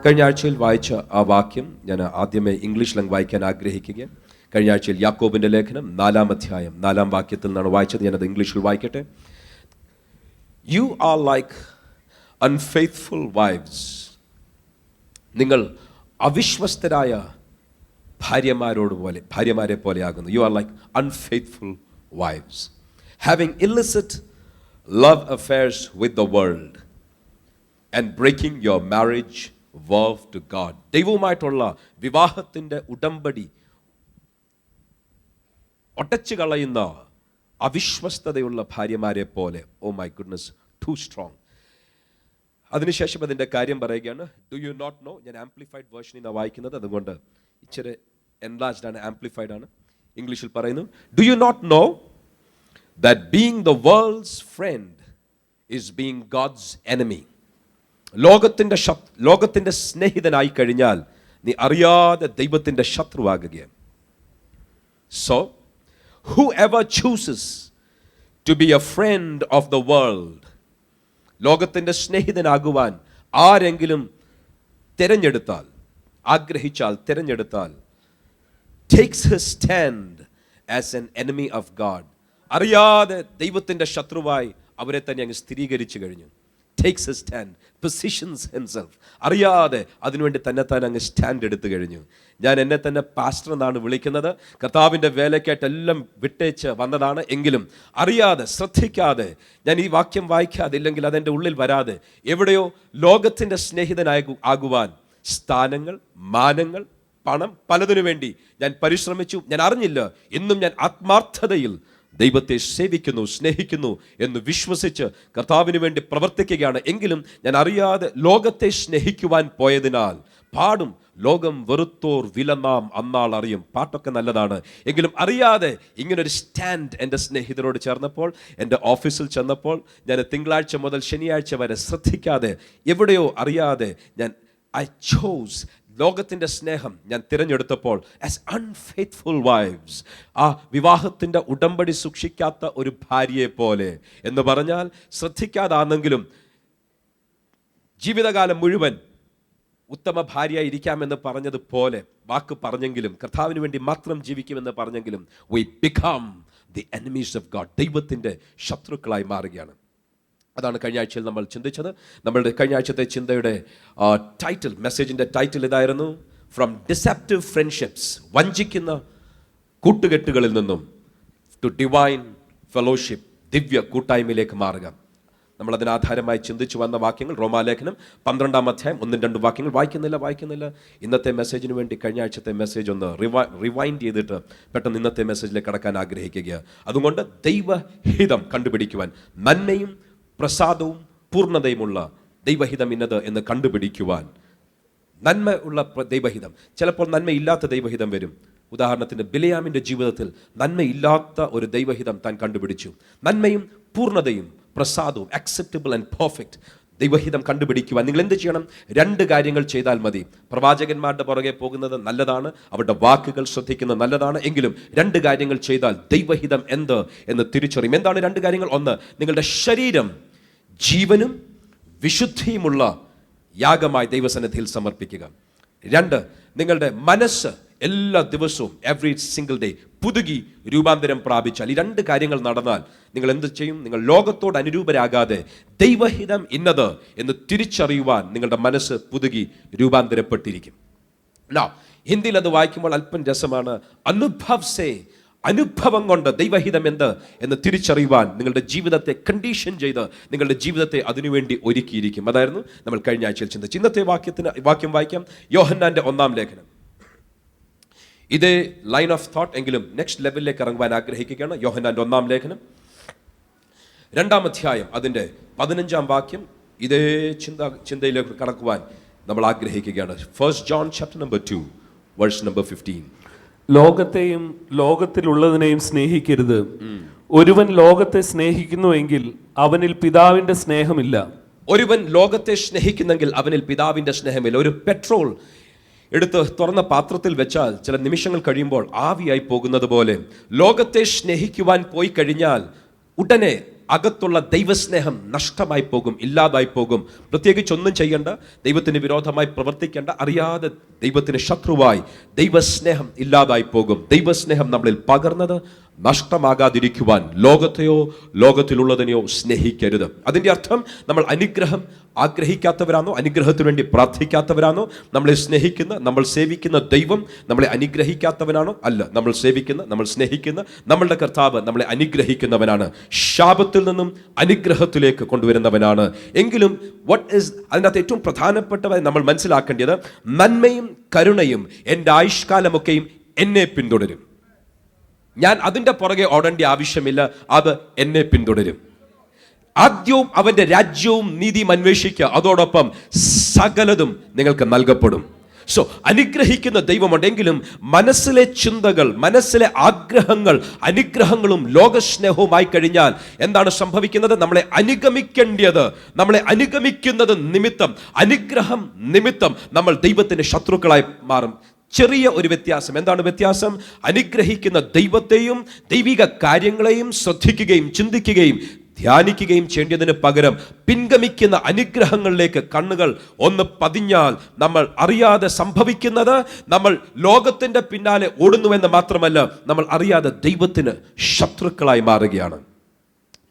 കഴിഞ്ഞ ആഴ്ചയിൽ വായിച്ച ആ വാക്യം ഞാൻ ആദ്യമേ ഇംഗ്ലീഷിലും വായിക്കാൻ ആഗ്രഹിക്കുകയാണ്. കഴിഞ്ഞ ആഴ്ചയിൽ യാക്കോബിന്റെ ലേഖനം 4-ാം അധ്യായം 4-ാം വാക്യത്തിൽ നിന്നാണ് വായിച്ചത്. ഞാനത് ഇംഗ്ലീഷിൽ വായിക്കട്ടെ. You are like unfaithful wives. നിങ്ങൾ അവിശ്വസ്തരായ ഭാര്യമാരെ പോലെയാകുന്നു. You are like unfaithful wives, having illicit love affairs with the world and breaking your marriage vow to God. ദൈവവുമായിട്ടുള്ള വിവാഹത്തിന്റെ ഉടമ്പടി ഒട്ടച്ചു കളയുന്ന അവിശ്വസ്തതയുള്ള ഭാര്യമാരെ പോലെ. Oh my goodness, too strong. അതിനുശേഷം അതിന്റെ കാര്യം പറയുകയാണ്. ഡു യു നോട്ട് നോ, ഞാൻ ആംപ്ലിഫൈഡ് വേർഷനിൽ നിന്നാണ് വായിക്കുന്നത്, അതുകൊണ്ട് ഇച്ചിരി എൻലാർജ്ഡ് ആണ്, ആംപ്ലിഫൈഡ് ആണ്. ഇംഗ്ലീഷിൽ പറയുന്നു, do you not know that being the world's friend is being God's enemy. ലോകത്തിന്റെ സ്നേഹിതനായി കഴിഞ്ഞാൽ നീ അറിയാതെ ദൈവത്തിന്റെ ശത്രുവാകുകയാണ്. So whoever chooses to be a friend of the world, ലോകത്തിന്റെ സ്നേഹിതനാകുവാൻ ആരെങ്കിലും തിരഞ്ഞെടുത്താൽ takes his stand as an enemy of God. അറിയാതെ ദൈവത്തിന്റെ ശത്രുവായി അവരെ തന്നെ അങ്ങ് സ്ഥിരീകരിച്ചു കഴിഞ്ഞു. takes a stand, positions himself. അറിയാതെ അതിനുവേണ്ടി തന്നെത്താൻ അങ്ങ് സ്റ്റാൻഡ് എടുത്തു കഴിഞ്ഞു. ഞാൻ എന്നെ തന്നെ പാസ്റ്റർ എന്നാണ് വിളിക്കുന്നത്. കർത്താവിൻ്റെ വേലയ്ക്കായിട്ട് എല്ലാം വിട്ടേച്ച് വന്നതാണ്. എങ്കിലും അറിയാതെ, ശ്രദ്ധിക്കാതെ, ഞാൻ ഈ വാക്യം വായിക്കാതെ, ഇല്ലെങ്കിൽ അതെൻ്റെ ഉള്ളിൽ വരാതെ എവിടെയോ ലോകത്തിൻ്റെ സ്നേഹിതനാകുവാൻ സ്ഥാനങ്ങൾ, മാനങ്ങൾ, പണം, പലതിനു വേണ്ടി ഞാൻ പരിശ്രമിച്ചു. ഞാൻ അറിഞ്ഞില്ല. ഇന്നും ഞാൻ ആത്മാർത്ഥതയിൽ ദൈവത്തെ സേവിക്കുന്നു, സ്നേഹിക്കുന്നു എന്ന് വിശ്വസിച്ച് കർത്താവിന് വേണ്ടി പ്രവർത്തിക്കുകയാണ്. എങ്കിലും ഞാൻ അറിയാതെ ലോകത്തെ സ്നേഹിക്കുവാൻ പോയതിനാൽ പാടും ലോകം വെറുത്തോർ വില നാം അന്നാൾ അറിയും. പാട്ടൊക്കെ നല്ലതാണ്. എങ്കിലും അറിയാതെ ഇങ്ങനൊരു സ്റ്റാൻഡ് എൻ്റെ സ്നേഹിതരോട് ചേർന്നപ്പോൾ, എൻ്റെ ഓഫീസിൽ ചെന്നപ്പോൾ, ഞാൻ തിങ്കളാഴ്ച മുതൽ ശനിയാഴ്ച വരെ ശ്രദ്ധിക്കാതെ എവിടെയോ അറിയാതെ ഞാൻ ഐ ചോസ് ലോകത്തിൻ്റെ സ്നേഹം ഞാൻ തിരഞ്ഞെടുത്തപ്പോൾ ആസ് അൺഫെയ്ത്ത്ഫുൾ വൈവ്സ്, ആ വിവാഹത്തിൻ്റെ ഉടമ്പടി സൂക്ഷിക്കാത്ത ഒരു ഭാര്യയെ പോലെ എന്ന് പറഞ്ഞാൽ, ശ്രദ്ധിക്കാതാണെങ്കിലും ജീവിതകാലം മുഴുവൻ ഉത്തമ ഭാര്യയായി ഇരിക്കാമെന്ന് പറഞ്ഞതുപോലെ വാക്ക് പറഞ്ഞെങ്കിലും, കർത്താവിന് വേണ്ടി മാത്രം ജീവിക്കുമെന്ന് പറഞ്ഞെങ്കിലും, we become the enemies of God. ദൈവത്തിൻ്റെ ശത്രുക്കളായി മാറുകയാണ്. അതാണ് കഴിഞ്ഞ ആഴ്ചയിൽ നമ്മൾ ചിന്തിച്ചത്. നമ്മളുടെ കഴിഞ്ഞ ആഴ്ചത്തെ ചിന്തയുടെ മെസ്സേജിൻ്റെ ടൈറ്റിൽ ഇതായിരുന്നു, ഫ്രം ഡിസെപ്റ്റീവ് ഫ്രണ്ട്ഷിപ്സ്, വഞ്ചിക്കുന്ന കൂട്ടുകെട്ടുകളിൽ നിന്നും ടു ഡിവൈൻ ഫെലോഷിപ്പ്, ദിവ്യ കൂട്ടായ്മയിലേക്ക് മാറുക. നമ്മൾ അതിനാധാരമായി ചിന്തിച്ചു വന്ന വാക്യങ്ങൾ റോമാലേഖനം 12-ാം അധ്യായം 1-2 വാക്യങ്ങൾ വായിക്കുന്നില്ല. ഇന്നത്തെ മെസ്സേജിന് വേണ്ടി കഴിഞ്ഞ ആഴ്ചത്തെ മെസ്സേജ് ഒന്ന് റിവൈൻഡ് ചെയ്തിട്ട് പെട്ടെന്ന് ഇന്നത്തെ മെസ്സേജിലേക്ക് കടക്കാൻ ആഗ്രഹിക്കുക. അതുകൊണ്ട് ദൈവഹിതം കണ്ടുപിടിക്കുവാൻ, നന്മയും പ്രസാദവും പൂർണ്ണതയുമുള്ള ദൈവഹിതം ഇന്നത് എന്ന് കണ്ടുപിടിക്കുവാൻ, നന്മ ഉള്ള ദൈവഹിതം, ചിലപ്പോൾ നന്മയില്ലാത്ത ദൈവഹിതം വരും. ഉദാഹരണത്തിന് ബിലയാമിൻ്റെ ജീവിതത്തിൽ നന്മയില്ലാത്ത ഒരു ദൈവഹിതം താൻ കണ്ടുപിടിച്ചു. നന്മയും പൂർണ്ണതയും പ്രസാദവും, അക്സെപ്റ്റബിൾ ആൻഡ് പെർഫെക്റ്റ് ദൈവഹിതം കണ്ടുപിടിക്കുവാൻ നിങ്ങൾ എന്ത് ചെയ്യണം? 2 കാര്യങ്ങൾ ചെയ്താൽ മതി. പ്രവാചകന്മാരുടെ പുറകെ പോകുന്നത് നല്ലതാണ്, അവരുടെ വാക്കുകൾ ശ്രദ്ധിക്കുന്നത് നല്ലതാണ്. എങ്കിലും 2 കാര്യങ്ങൾ ചെയ്താൽ ദൈവഹിതം എന്ത് എന്ന് തിരിച്ചറിയും. എന്താണ് 2 കാര്യങ്ങൾ? 1, നിങ്ങളുടെ ശരീരം ജീവനും വിശുദ്ധിയുമുള്ള യാഗമായി ദൈവസന്നിധിയിൽ സമർപ്പിക്കുക. 2, നിങ്ങളുടെ മനസ്സ് എല്ലാ ദിവസവും എവറി സിംഗിൾ ഡേ പുതുകി രൂപാന്തരം പ്രാപിച്ചാൽ, ഈ 2 കാര്യങ്ങൾ നടന്നാൽ നിങ്ങൾ എന്ത് ചെയ്യും? നിങ്ങൾ ലോകത്തോട് അനുരൂപരാകാതെ ദൈവഹിതം ഇന്നത് എന്ന് തിരിച്ചറിയുവാൻ നിങ്ങളുടെ മനസ്സ് പുതുകി രൂപാന്തരപ്പെട്ടിരിക്കും. ഹിന്ദിയിൽ അത് വായിക്കുമ്പോൾ അല്പം രസമാണ്. അനുഭവം കൊണ്ട് ദൈവഹിതം എന്ത് എന്ന് തിരിച്ചറിയുവാൻ നിങ്ങളുടെ ജീവിതത്തെ കണ്ടീഷൻ ചെയ്ത് നിങ്ങളുടെ ജീവിതത്തെ അതിനുവേണ്ടി ഒരുക്കിയിരിക്കും. അതായിരുന്നു നമ്മൾ കഴിഞ്ഞ ആഴ്ചയിൽ ചിന്തിച്ചു. ഇന്നത്തെ വാക്യം വായിക്കാം. യോഹന്നാന്റെ 1-ാം ലേഖനം. ഇതേ ലൈൻ ഓഫ് തോട്ട് എങ്കിലും നെക്സ്റ്റ് ലെവലിലേക്ക് ഇറങ്ങുവാൻ ആഗ്രഹിക്കുകയാണ്. യോഹന്നാന്റെ 1-ാം ലേഖനം 2-ാം അധ്യായം അതിൻ്റെ 15-ാം വാക്യം. ഇതേ ചിന്തയിലേക്ക് കടക്കുവാൻ നമ്മൾ ആഗ്രഹിക്കുകയാണ്. 1 John chapter number 2 verse number 15. ലോകത്തെയും ലോകത്തിലുള്ളതിനെയും സ്നേഹിക്കരുത്. ഒരുവൻ ലോകത്തെ സ്നേഹിക്കുന്നുവെങ്കിൽ അവനിൽ പിതാവിന്റെ സ്നേഹമില്ല. ഒരുവൻ ലോകത്തെ സ്നേഹിക്കുന്നെങ്കിൽ അവനിൽ പിതാവിന്റെ സ്നേഹമില്ല. ഒരു പെട്രോൾ എടുത്ത് തുറന്ന പാത്രത്തിൽ വെച്ചാൽ ചില നിമിഷങ്ങൾ കഴിയുമ്പോൾ ആവിയായി പോകുന്നത് പോലെ ലോകത്തെ സ്നേഹിക്കുവാൻ പോയി കഴിഞ്ഞാൽ ഉടനെ അകത്തുള്ള ദൈവസ്നേഹം നഷ്ടമായി പോകും, ഇല്ലാതായി പോകും. പ്രത്യേകിച്ച് ഒന്നും ചെയ്യേണ്ട, ദൈവത്തിന് വിരോധമായി പ്രവർത്തിക്കേണ്ട, അറിയാതെ ദൈവത്തിന് ശത്രുവായി ദൈവസ്നേഹം ഇല്ലാതായി പോകും. ദൈവസ്നേഹം നമ്മളിൽ പകർന്നത് നഷ്ടമാകാതിരിക്കുവാൻ ലോകത്തെയോ ലോകത്തിലുള്ളതിനെയോ സ്നേഹിക്കരുത്. അതിൻ്റെ അർത്ഥം നമ്മൾ അനുഗ്രഹം ആഗ്രഹിക്കാത്തവരാണോ, അനുഗ്രഹത്തിന് വേണ്ടി പ്രാർത്ഥിക്കാത്തവരാണോ? നമ്മളെ സ്നേഹിക്കുന്ന, നമ്മൾ സേവിക്കുന്ന ദൈവം നമ്മളെ അനുഗ്രഹിക്കാത്തവനാണോ? അല്ല. നമ്മൾ സേവിക്കുന്ന, നമ്മൾ സ്നേഹിക്കുന്ന നമ്മളുടെ കർത്താവ് നമ്മളെ അനുഗ്രഹിക്കുന്നവനാണ്, ശാപത്തിൽ നിന്നും അനുഗ്രഹത്തിലേക്ക് കൊണ്ടുവരുന്നവനാണ്. എങ്കിലും അതിനകത്ത് ഏറ്റവും പ്രധാനപ്പെട്ടതായി നമ്മൾ മനസ്സിലാക്കേണ്ടത്, നന്മയും കരുണയും എൻ്റെ ആയുഷ്കാലമൊക്കെയും എന്നെ പിന്തുടരും. ഞാൻ അതിൻ്റെ പുറകെ ഓടേണ്ട ആവശ്യമില്ല, അത് എന്നെ പിന്തുടരും. ആദ്യവും അവൻ്റെ രാജ്യവും നീതിയും അന്വേഷിക്കുക, അതോടൊപ്പം സകലതും നിങ്ങൾക്ക് നൽകപ്പെടും. സോ അനുഗ്രഹിക്കുന്ന ദൈവമുണ്ടെങ്കിലും മനസ്സിലെ ചിന്തകൾ, മനസ്സിലെ ആഗ്രഹങ്ങൾ അനുഗ്രഹങ്ങളും ലോകസ്നേഹവുമായി കഴിഞ്ഞാൽ എന്താണ് സംഭവിക്കുന്നത്? നമ്മളെ അനുഗമിക്കുന്നത് നിമിത്തം, അനുഗ്രഹം നിമിത്തം നമ്മൾ ദൈവത്തിന്റെ ശത്രുക്കളായി മാറും. ചെറിയ ഒരു വ്യത്യാസം. എന്താണ് വ്യത്യാസം? അനുഗ്രഹിക്കുന്ന ദൈവത്തെയും ദൈവിക കാര്യങ്ങളെയും ശ്രദ്ധിക്കുകയും ചിന്തിക്കുകയും ധ്യാനിക്കുകയും ചെയ്യേണ്ടതിന് പകരം പിൻഗമിക്കുന്ന അനുഗ്രഹങ്ങളിലേക്ക് കണ്ണുകൾ ഒന്ന് പതിഞ്ഞാൽ നമ്മൾ അറിയാതെ സംഭവിക്കുന്നത്, നമ്മൾ ലോകത്തിന്റെ പിന്നാലെ ഓടുന്നുവെന്ന് മാത്രമല്ല, നമ്മൾ അറിയാതെ ദൈവത്തിന് ശത്രുക്കളായി മാറുകയാണ്.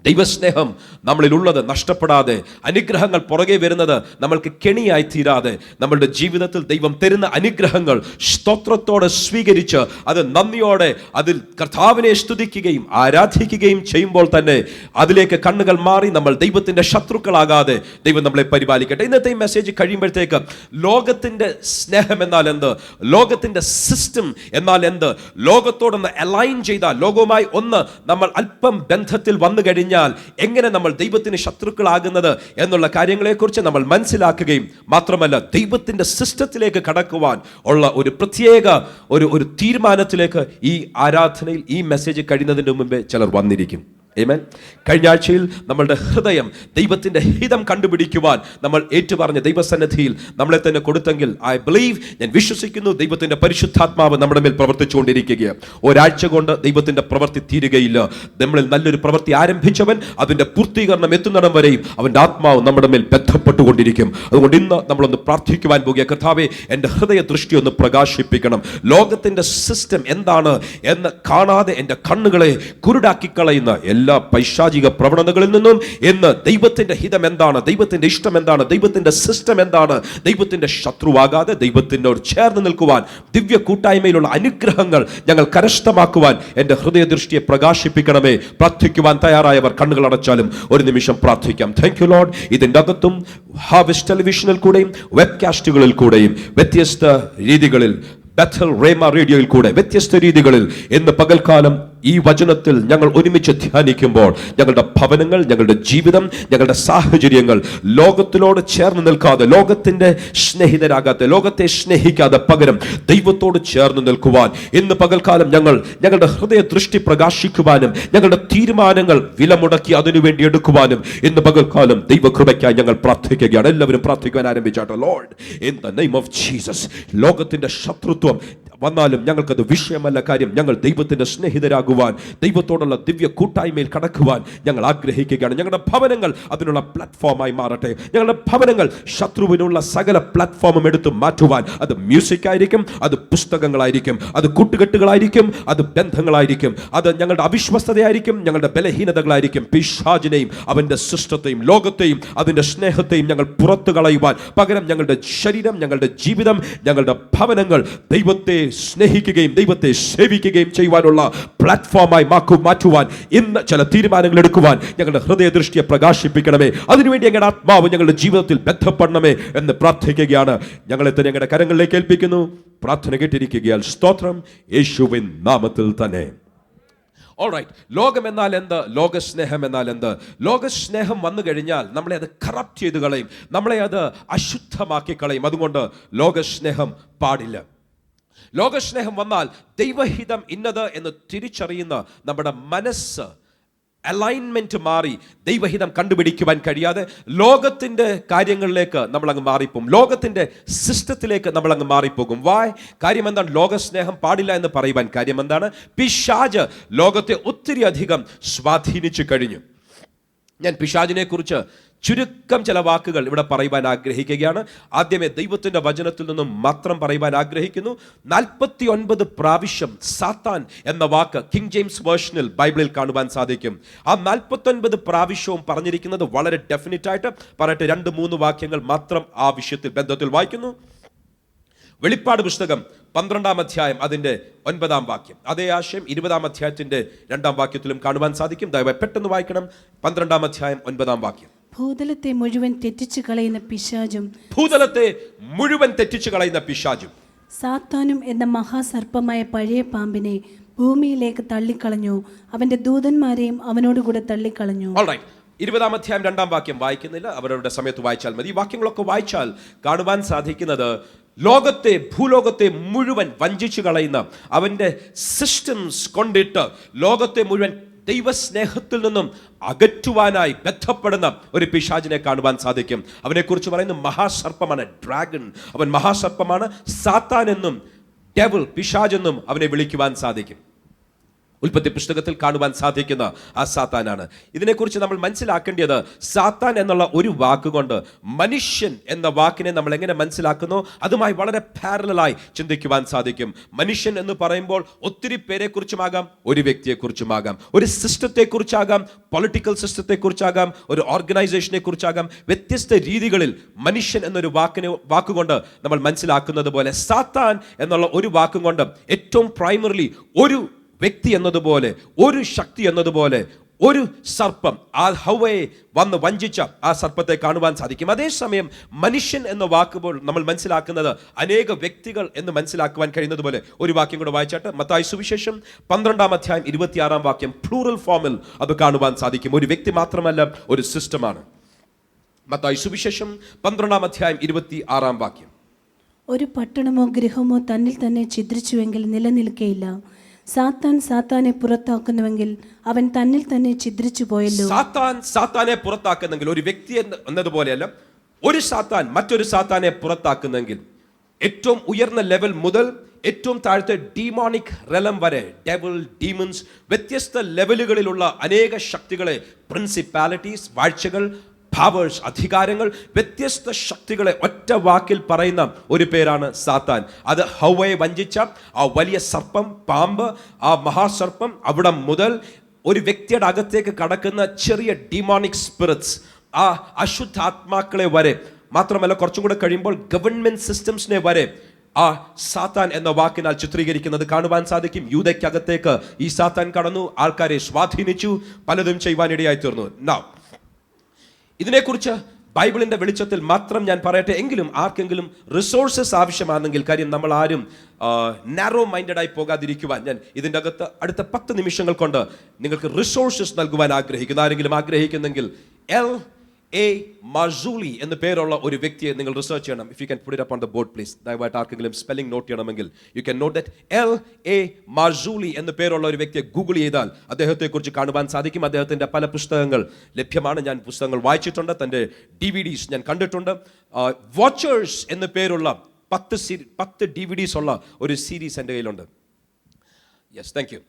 ദൈവസ്നേഹം നമ്മളിലുള്ളത് നഷ്ടപ്പെടാതെ, അനുഗ്രഹങ്ങൾ പുറകെ വരുന്നത് നമ്മൾക്ക് കെണിയായി തീരാതെ, നമ്മളുടെ ജീവിതത്തിൽ ദൈവം തരുന്ന അനുഗ്രഹങ്ങൾ സ്തോത്രത്തോടെ സ്വീകരിച്ച് അത് നന്ദിയോടെ അതിൽ കർത്താവിനെ സ്തുതിക്കുകയും ആരാധിക്കുകയും ചെയ്യുമ്പോൾ തന്നെ അതിലേക്ക് കണ്ണുകൾ മാറി നമ്മൾ ദൈവത്തിന്റെ ശത്രുക്കളാകാതെ ദൈവം നമ്മളെ പരിപാലിക്കട്ടെ. ഇന്നത്തെ ഈ മെസ്സേജ് കഴിയുമ്പോഴത്തേക്ക് ലോകത്തിന്റെ സ്നേഹം എന്നാൽ എന്ത്, ലോകത്തിന്റെ സിസ്റ്റം എന്നാൽ എന്ത്, ലോകത്തോടൊന്ന് അലൈൻ ചെയ്താൽ, ലോകവുമായി ഒന്ന് നമ്മൾ അല്പം ബന്ധത്തിൽ വന്നു കഴിഞ്ഞാൽ എങ്ങനെ നമ്മൾ ദൈവത്തിന് ശത്രുക്കളാകുന്നത് എന്നുള്ള കാര്യങ്ങളെക്കുറിച്ച് നമ്മൾ മനസ്സിലാക്കുകയും മാത്രമല്ല ദൈവത്തിന്റെ സിസ്റ്റത്തിലേക്ക് കടക്കുവാൻ ഉള്ള ഒരു പ്രത്യേക ഒരു തീരുമാനത്തിലേക്ക് ഈ ആരാധനയിൽ, ഈ മെസ്സേജ് കഴിയുന്നതിന് മുമ്പേ ചിലർ വന്നിരിക്കും. ആമേൻ. കഴിഞ്ഞ ആഴ്ചയിൽ നമ്മളുടെ ഹൃദയം ദൈവത്തിന്റെ ഹിതം കണ്ടുപിടിക്കുവാൻ നമ്മൾ ഏറ്റുപറഞ്ഞ ദൈവസന്നിധിയിൽ നമ്മളെ തന്നെ കൊടുത്തെങ്കിൽ ഐ ബിലീവ്, ഞാൻ വിശ്വസിക്കുന്നു, ദൈവത്തിന്റെ പരിശുദ്ധാത്മാവ് നമ്മുടെ മേൽ പ്രവർത്തിച്ചുകൊണ്ടിരിക്കുകയാണ്. ഒരാഴ്ച കൊണ്ട് ദൈവത്തിന്റെ പ്രവൃത്തി തീരുകയില്ല. നമ്മളിൽ നല്ലൊരു പ്രവൃത്തി ആരംഭിച്ചവൻ അതിന്റെ പൂർത്തീകരണം എത്തുന്നിടം വരെയും അവന്റെ ആത്മാവ് നമ്മുടെ മേൽ ബന്ധപ്പെട്ടുകൊണ്ടിരിക്കും. അതുകൊണ്ട് ഇന്ന് നമ്മളൊന്ന് പ്രാർത്ഥിക്കുവാൻ പോകുക. കർത്താവേ, എൻ്റെ ഹൃദയ ദൃഷ്ടി ഒന്ന് പ്രകാശിപ്പിക്കണം. ലോകത്തിന്റെ സിസ്റ്റം എന്താണ് എന്ന് കാണാതെ എൻ്റെ കണ്ണുകളെ കുരുടാക്കി കളയുന്ന എല്ലാ പൈശാചിക പ്രവണതകളിൽ നിന്നും ഇന്ന് ദൈവത്തിന്റെ ഹിതം എന്താണ്, ദൈവത്തിന്റെ ഇഷ്ടം എന്താണ്, ദൈവത്തിന്റെ സിസ്റ്റം എന്താണ്, ദൈവത്തിന്റെ ശത്രുവാകാതെ ദൈവത്തിനോട് ചേർന്ന് നിൽക്കുവാൻ, ദിവ്യ കൂട്ടായ്മയിലുള്ള അനുഗ്രഹങ്ങൾ ഞങ്ങൾ കരസ്ഥമാക്കുവാൻ എൻ്റെ ഹൃദയ ദൃഷ്ടിയെ പ്രകാശിപ്പിക്കണമേ. പ്രാർത്ഥിക്കുവാൻ തയ്യാറായവർ കണ്ണുകൾ അടച്ചാലും ഒരു നിമിഷം പ്രാർത്ഥിക്കാം. Thank you Lord. ഇതിൻ്റെ അകത്തും ഹാർവസ്റ്റ് ടെലിവിഷനിൽ കൂടെയും വെബ്കാസ്റ്റുകളിൽ കൂടെയും വ്യത്യസ്ത രീതികളിൽ, ബെഥൽ റേമ റേഡിയോയിൽ കൂടെ വ്യത്യസ്ത രീതികളിൽ ഇന്ന് പകൽക്കാലം ഈ വചനത്തിൽ ഞങ്ങൾ ഒരുമിച്ച് ധ്യാനിക്കുമ്പോൾ ഞങ്ങളുടെ ഭവനങ്ങൾ, ഞങ്ങളുടെ ജീവിതം, ഞങ്ങളുടെ സാഹചര്യങ്ങൾ ലോകത്തിനോട് ചേർന്ന് നിൽക്കാതെ, ലോകത്തിന്റെ സ്നേഹിതരാകാതെ, ലോകത്തെ സ്നേഹിക്കാതെ പകരം ദൈവത്തോട് ചേർന്ന് നിൽക്കുവാൻ ഇന്ന് പകൽക്കാലം ഞങ്ങളുടെ ഹൃദയ ദൃഷ്ടി പ്രകാശിക്കുവാനും ഞങ്ങളുടെ തീരുമാനങ്ങൾ വില മുടക്കി അതിനുവേണ്ടി എടുക്കുവാനും ഇന്ന് പകൽക്കാലം ദൈവകൃപയ്ക്കായി ഞങ്ങൾ പ്രാർത്ഥിക്കുകയാണ്. എല്ലാവരും പ്രാർത്ഥിക്കുവാൻ ആരംഭിച്ചാട്ടെ. Lord, in the name of Jesus, ലോകത്തിന്റെ ശത്രുത്വം വന്നാലും ഞങ്ങൾക്കത് വിഷയമല്ല. കാര്യം, ഞങ്ങൾ ദൈവത്തിന്റെ സ്നേഹിതരാകുവാൻ, ദൈവത്തോടുള്ള ദിവ്യ കൂട്ടായ്മയിൽ കടക്കുവാൻ ഞങ്ങൾ ആഗ്രഹിക്കുകയാണ്. ഞങ്ങളുടെ ഭവനങ്ങൾ അതിനുള്ള പ്ലാറ്റ്ഫോമായി മാറട്ടെ. ഞങ്ങളുടെ ഭവനങ്ങൾ ശത്രുവിനുള്ള സകല പ്ലാറ്റ്ഫോമും എടുത്തു മാറ്റുവാൻ, അത് മ്യൂസിക് ആയിരിക്കും, അത് പുസ്തകങ്ങളായിരിക്കും, അത് കൂട്ടുകെട്ടുകളായിരിക്കും, അത് ബന്ധങ്ങളായിരിക്കും, അത് ഞങ്ങളുടെ അവിശ്വസ്തതയായിരിക്കും, ഞങ്ങളുടെ ബലഹീനതകളായിരിക്കും. പിശാചിനെയും അവന്റെ സിസ്റ്റത്തെയും ലോകത്തെയും അതിന്റെ സ്നേഹത്തെയും ഞങ്ങൾ പുറത്തു കളയുവാൻ പകരം ഞങ്ങളുടെ ശരീരം, ഞങ്ങളുടെ ജീവിതം, ഞങ്ങളുടെ ഭവനങ്ങൾ ദൈവത്തെ സ്നേഹിക്കുകയും ദൈവത്തെ സേവിക്കുകയും ചെയ്യുവാനുള്ള പ്ലാറ്റ്ഫോമായി മാറ്റുവാൻ ഇന്ന് ചില തീരുമാനങ്ങൾ എടുക്കുവാൻ ഞങ്ങളുടെ ഹൃദയ ദൃഷ്ടിയെ പ്രകാശിപ്പിക്കണമേ. അതിനുവേണ്ടി ഞങ്ങളുടെ ആത്മാവ് ഞങ്ങളുടെ ജീവിതത്തിൽ ബന്ധപ്പെടണമേ എന്ന് പ്രാർത്ഥിക്കുകയാണ്. ഞങ്ങളെ തന്നെ ഞങ്ങളുടെ കരങ്ങളിലേക്ക് ഏൽപ്പിക്കുന്നു. പ്രാർത്ഥന കേട്ടിരിക്കുകയാൽ സ്തോത്രം, യേശുവിൻ നാമത്തിൽ തന്നെ. ഓൾറൈറ്റ്, ലോകം എന്നാൽ എന്ത്, ലോകസ്നേഹം എന്നാൽ എന്ത്? ലോകസ്നേഹം വന്നു കഴിഞ്ഞാൽ നമ്മളെ അത് കറപ്റ്റ് ചെയ്ത് കളയും, നമ്മളെ അത് അശുദ്ധമാക്കി കളയും. അതുകൊണ്ട് ലോകസ്നേഹം പാടില്ല. ലോകസ്നേഹം വന്നാൽ ദൈവഹിതം ഇന്നത് എന്ന് തിരിച്ചറിയുന്ന നമ്മുടെ മനസ്സ് അലൈൻമെന്റ് മാറി ദൈവഹിതം കണ്ടുപിടിക്കുവാൻ കഴിയാതെ ലോകത്തിന്റെ കാര്യങ്ങളിലേക്ക് നമ്മൾ അങ്ങ് മാറിപ്പോകും, ലോകത്തിന്റെ സിസ്റ്റത്തിലേക്ക് നമ്മൾ അങ്ങ് മാറിപ്പോകും. കാര്യം എന്താണ്? ലോകസ്നേഹം പാടില്ല എന്ന് പറയുവാൻ കാര്യം എന്താണ്? പിശാച് ലോകത്തെ ഒത്തിരി അധികം സ്വാധീനിച്ചു കഴിഞ്ഞു. ഞാൻ പിശാചിനെ കുറിച്ച് ചുരുക്കം ചില വാക്കുകൾ ഇവിടെ പറയുവാൻ ആഗ്രഹിക്കുകയാണ്. ആദ്യമേ ദൈവത്തിന്റെ വചനത്തിൽ നിന്നും മാത്രം പറയുവാൻ ആഗ്രഹിക്കുന്നു. 49 പ്രാവശ്യം സാത്താൻ എന്ന വാക്ക് കിങ് ജെയിംസ് വേർഷനിൽ ബൈബിളിൽ കാണുവാൻ സാധിക്കും. ആ 49 പ്രാവശ്യവും പറഞ്ഞിരിക്കുന്നത് വളരെ ഡെഫിനറ്റ് ആയിട്ട് പറയട്ടെ, 2-3 വാക്യങ്ങൾ മാത്രം ആ വിഷയത്തിൽ ബന്ധത്തിൽ വായിക്കുന്നു. വെളിപ്പാട് പുസ്തകം 12-ാം അധ്യായം അതിന്റെ 9-ാം വാക്യം, അതേ ആശയം 20-ാം അധ്യായത്തിന്റെ 2-ാം വാക്യത്തിലും കാണുവാൻ സാധിക്കും. ദയവായി പെട്ടെന്ന് വായിക്കണം. 12-ാം അധ്യായം 9-ാം വാക്യം. ഭൂതലത്തെ മുഴുവൻ തെറ്റിച്ചു കളയുന്ന പിശാചും, ഭൂതലത്തെ മുഴുവൻ തെറ്റിച്ചു കളയുന്ന പിശാചും, സാത്താനും എന്ന മഹാസർപ്പമായ പഴയ പാമ്പിനെ ഭൂമിയിലേക്ക് തള്ളിക്കളഞ്ഞു, അവന്റെ ദൂതന്മാരെയും അവനോടുകൂടെ തള്ളിക്കളഞ്ഞു. 20-ാം അധ്യായം 2-ാം വാക്യം വായിക്കുന്നില്ല, അവരവരുടെ സമയത്ത് വായിച്ചാൽ മതി. ഈ വാക്യങ്ങളൊക്കെ വായിച്ചാൽ കാണുവാൻ സാധിക്കുന്നത് ഭൂലോകത്തെ മുഴുവൻ വഞ്ചിച്ചു കളയുന്ന അവന്റെ സിസ്റ്റംസ് കൊണ്ടിട്ട് ലോകത്തെ മുഴുവൻ ദൈവസ്നേഹത്തിൽ നിന്നും അകറ്റുവാനായി ബന്ധപ്പെടുന്ന ഒരു പിശാചിനെ കാണുവാൻ സാധിക്കും. അവനെക്കുറിച്ച് പറയുന്നത് മഹാസർപ്പമാണ്, ഡ്രാഗൺ. അവൻ മഹാസർപ്പമാണ്. സാത്താൻ എന്നും ഡെവിൾ, പിശാചെന്നും അവനെ വിളിക്കുവാൻ സാധിക്കും. ഉൽപ്പത്തി പുസ്തകത്തിൽ കാണുവാൻ സാധിക്കുന്ന ആ സാത്താനാണ്. ഇതിനെക്കുറിച്ച് നമ്മൾ മനസ്സിലാക്കേണ്ടത്, സാത്താൻ എന്നുള്ള ഒരു വാക്കുകൊണ്ട് മനുഷ്യൻ എന്ന വാക്കിനെ നമ്മൾ എങ്ങനെ മനസ്സിലാക്കുന്നോ അതുമായി വളരെ പാരലലായി ചിന്തിക്കുവാൻ സാധിക്കും. മനുഷ്യൻ എന്ന് പറയുമ്പോൾ ഒത്തിരി പേരെക്കുറിച്ചുമാകാം, ഒരു വ്യക്തിയെക്കുറിച്ചുമാകാം, ഒരു സിസ്റ്റത്തെക്കുറിച്ചാകാം, പൊളിറ്റിക്കൽ സിസ്റ്റത്തെക്കുറിച്ചാകാം, ഒരു ഓർഗനൈസേഷനെ കുറിച്ചാകാം. വ്യത്യസ്ത രീതികളിൽ മനുഷ്യൻ എന്നൊരു വാക്കുകൊണ്ട് നമ്മൾ മനസ്സിലാക്കുന്നത് പോലെ സാത്താൻ എന്നുള്ള ഒരു വാക്കും കൊണ്ട് ഏറ്റവും പ്രൈമറിലി ഒരു വ്യക്തി എന്നതുപോലെ, ഒരു ശക്തി എന്നതുപോലെ, ഒരു സർപ്പം, ആ ഹവ്വയെ വന്ന് വഞ്ചിച്ച ആ സർപ്പത്തെ കാണുവാൻ സാധിക്കും. അതേസമയം മനുഷ്യൻ എന്ന വാക്കുമ്പോൾ നമ്മൾ മനസ്സിലാക്കുന്നത് അനേക വ്യക്തികൾ എന്ന് മനസ്സിലാക്കുവാൻ കഴിയുന്നത് പോലെ ഒരു വാക്യം കൂടെ വായിച്ചാട്ട് മത്തായി സുവിശേഷം 12-ാം അധ്യായം 26-ാം വാക്യം പ്ലൂറൽ ഫോമിൽ അത് കാണുവാൻ സാധിക്കും. ഒരു വ്യക്തി മാത്രമല്ല, ഒരു സിസ്റ്റമാണ്. മത്തായി സുവിശേഷം 12-ാം അധ്യായം 26-ാം വാക്യം. ഒരു പട്ടണമോ ഗൃഹമോ തന്നിൽ തന്നെ ഛിദ്രിച്ചുവെങ്കിൽ നിലനിൽക്കയില്ല. സാത്താൻ സാത്താനെ പുറത്താക്കുന്നുവെങ്കിൽ അവൻ തന്നിൽ തന്നെ ഛിദ്രിച്ചു പോയല്ലോ. സാത്താനെ പുറത്താക്കുന്നെങ്കിൽ, ഒരു വ്യക്തി എന്നതുപോലെയല്ല, ഒരു സാത്താൻ മറ്റൊരു സാത്താനെ പുറത്താക്കുന്നെങ്കിൽ ഏറ്റവും ഉയർന്ന ലെവൽ മുതൽ ഏറ്റവും താഴത്തെ ഡീമോണിക് റെലം വരെ, ഡെവിൾ, ഡീമൺസ്, വ്യത്യസ്ത ലെവലുകളിലുള്ള അനേക ശക്തികളെ, പ്രിൻസിപ്പാലിറ്റീസ്, വാഴ്ചകൾ, പവേഴ്സ്, അധികാരങ്ങൾ, വ്യത്യസ്ത ശക്തികളെ ഒറ്റ വാക്കിൽ പറയുന്ന ഒരു പേരാണ് സാത്താൻ. അത് ഹവ്വയെ വഞ്ചിച്ച ആ വലിയ സർപ്പം, പാമ്പ്, ആ മഹാസർപ്പം, അവിടെ മുതൽ ഒരു വ്യക്തിയുടെ അകത്തേക്ക് കടക്കുന്ന ചെറിയ ഡിമോണിക് സ്പിരിറ്റ്സ്, ആ അശുദ്ധാത്മാക്കളെ വരെ, മാത്രമല്ല കുറച്ചും കൂടെ കഴിയുമ്പോൾ ഗവൺമെന്റ് സിസ്റ്റംസിനെ വരെ ആ സാത്താൻ എന്ന വാക്കിനാൽ ചിത്രീകരിക്കുന്നത് കാണുവാൻ സാധിക്കും. യൂദയ്ക്കകത്തേക്ക് ഈ സാത്താൻ കടന്നു, ആൾക്കാരെ സ്വാധീനിച്ചു, പലതും ചെയ്യുവാനിടയായി തീർന്നു. ഇതിനെക്കുറിച്ച് ബൈബിളിന്റെ വെളിച്ചത്തിൽ മാത്രം ഞാൻ പറയട്ടെ. എങ്കിലും ആർക്കെങ്കിലും റിസോഴ്സസ് ആവശ്യമാണെങ്കിൽ, കാര്യം നമ്മൾ ആരും നാരോ മൈൻഡഡ് ആയി പോകാതിരിക്കുവാൻ ഞാൻ ഇതിൻ്റെ അകത്ത് അടുത്ത 10 നിമിഷങ്ങൾ കൊണ്ട് നിങ്ങൾക്ക് റിസോഴ്സസ് നൽകുവാൻ ആഗ്രഹിക്കുന്നു. ആരെങ്കിലും ആഗ്രഹിക്കുന്നെങ്കിൽ L.A. Marzulli എന്ന പേരുള്ള ഒരു വ്യക്തിയെ നിങ്ങൾ റിസർച്ച് ചെയ്യണം. If you can put it up on the board please. ദയവായിട്ട് ആർക്കെങ്കിലും സ്പെല്ലിംഗ് നോട്ട് ചെയ്യണമെങ്കിൽ you can note that. L.A. Marzulli എന്ന പേരുള്ള ഒരു വ്യക്തിയെ ഗൂഗിൾ ചെയ്താൽ അദ്ദേഹത്തെക്കുറിച്ച് കാണുവാൻ സാധിക്കും. അദ്ദേഹത്തിൻ്റെ പല പുസ്തകങ്ങൾ ലഭ്യമാണ്. ഞാൻ പുസ്തകങ്ങൾ വായിച്ചിട്ടുണ്ട്, തൻ്റെ DVDs ഞാൻ കണ്ടിട്ടുണ്ട്. വാച്ചേഴ്സ് എന്ന പേരുള്ള 10 DVDs ഉള്ള ഒരു സീരീസ് എൻ്റെ കയ്യിലുണ്ട്. Yes, thank you.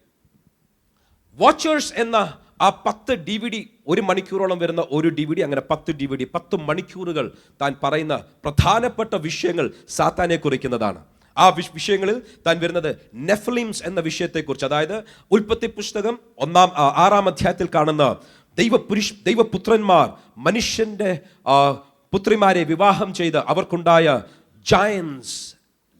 വാച്ചേഴ്സ് എന്ന ആ 10 DVD, 1 മണിക്കൂറോളം വരുന്ന ഒരു DVD, അങ്ങനെ 10 DVD, 10 മണിക്കൂറുകൾ താൻ പറയുന്ന പ്രധാനപ്പെട്ട വിഷയങ്ങൾ സാത്താനെ കുറിക്കുന്നതാണ്. ആ വിഷയങ്ങളിൽ താൻ വരുന്നത് നെഫ്ലിംസ് എന്ന വിഷയത്തെക്കുറിച്ച്, അതായത് ഉൽപ്പത്തി പുസ്തകം 6-ാം അധ്യായത്തിൽ കാണുന്ന ദൈവപുത്രന്മാർ മനുഷ്യന്റെ പുത്രിമാരെ വിവാഹം ചെയ്ത് അവർക്കുണ്ടായ ജയൻസ്,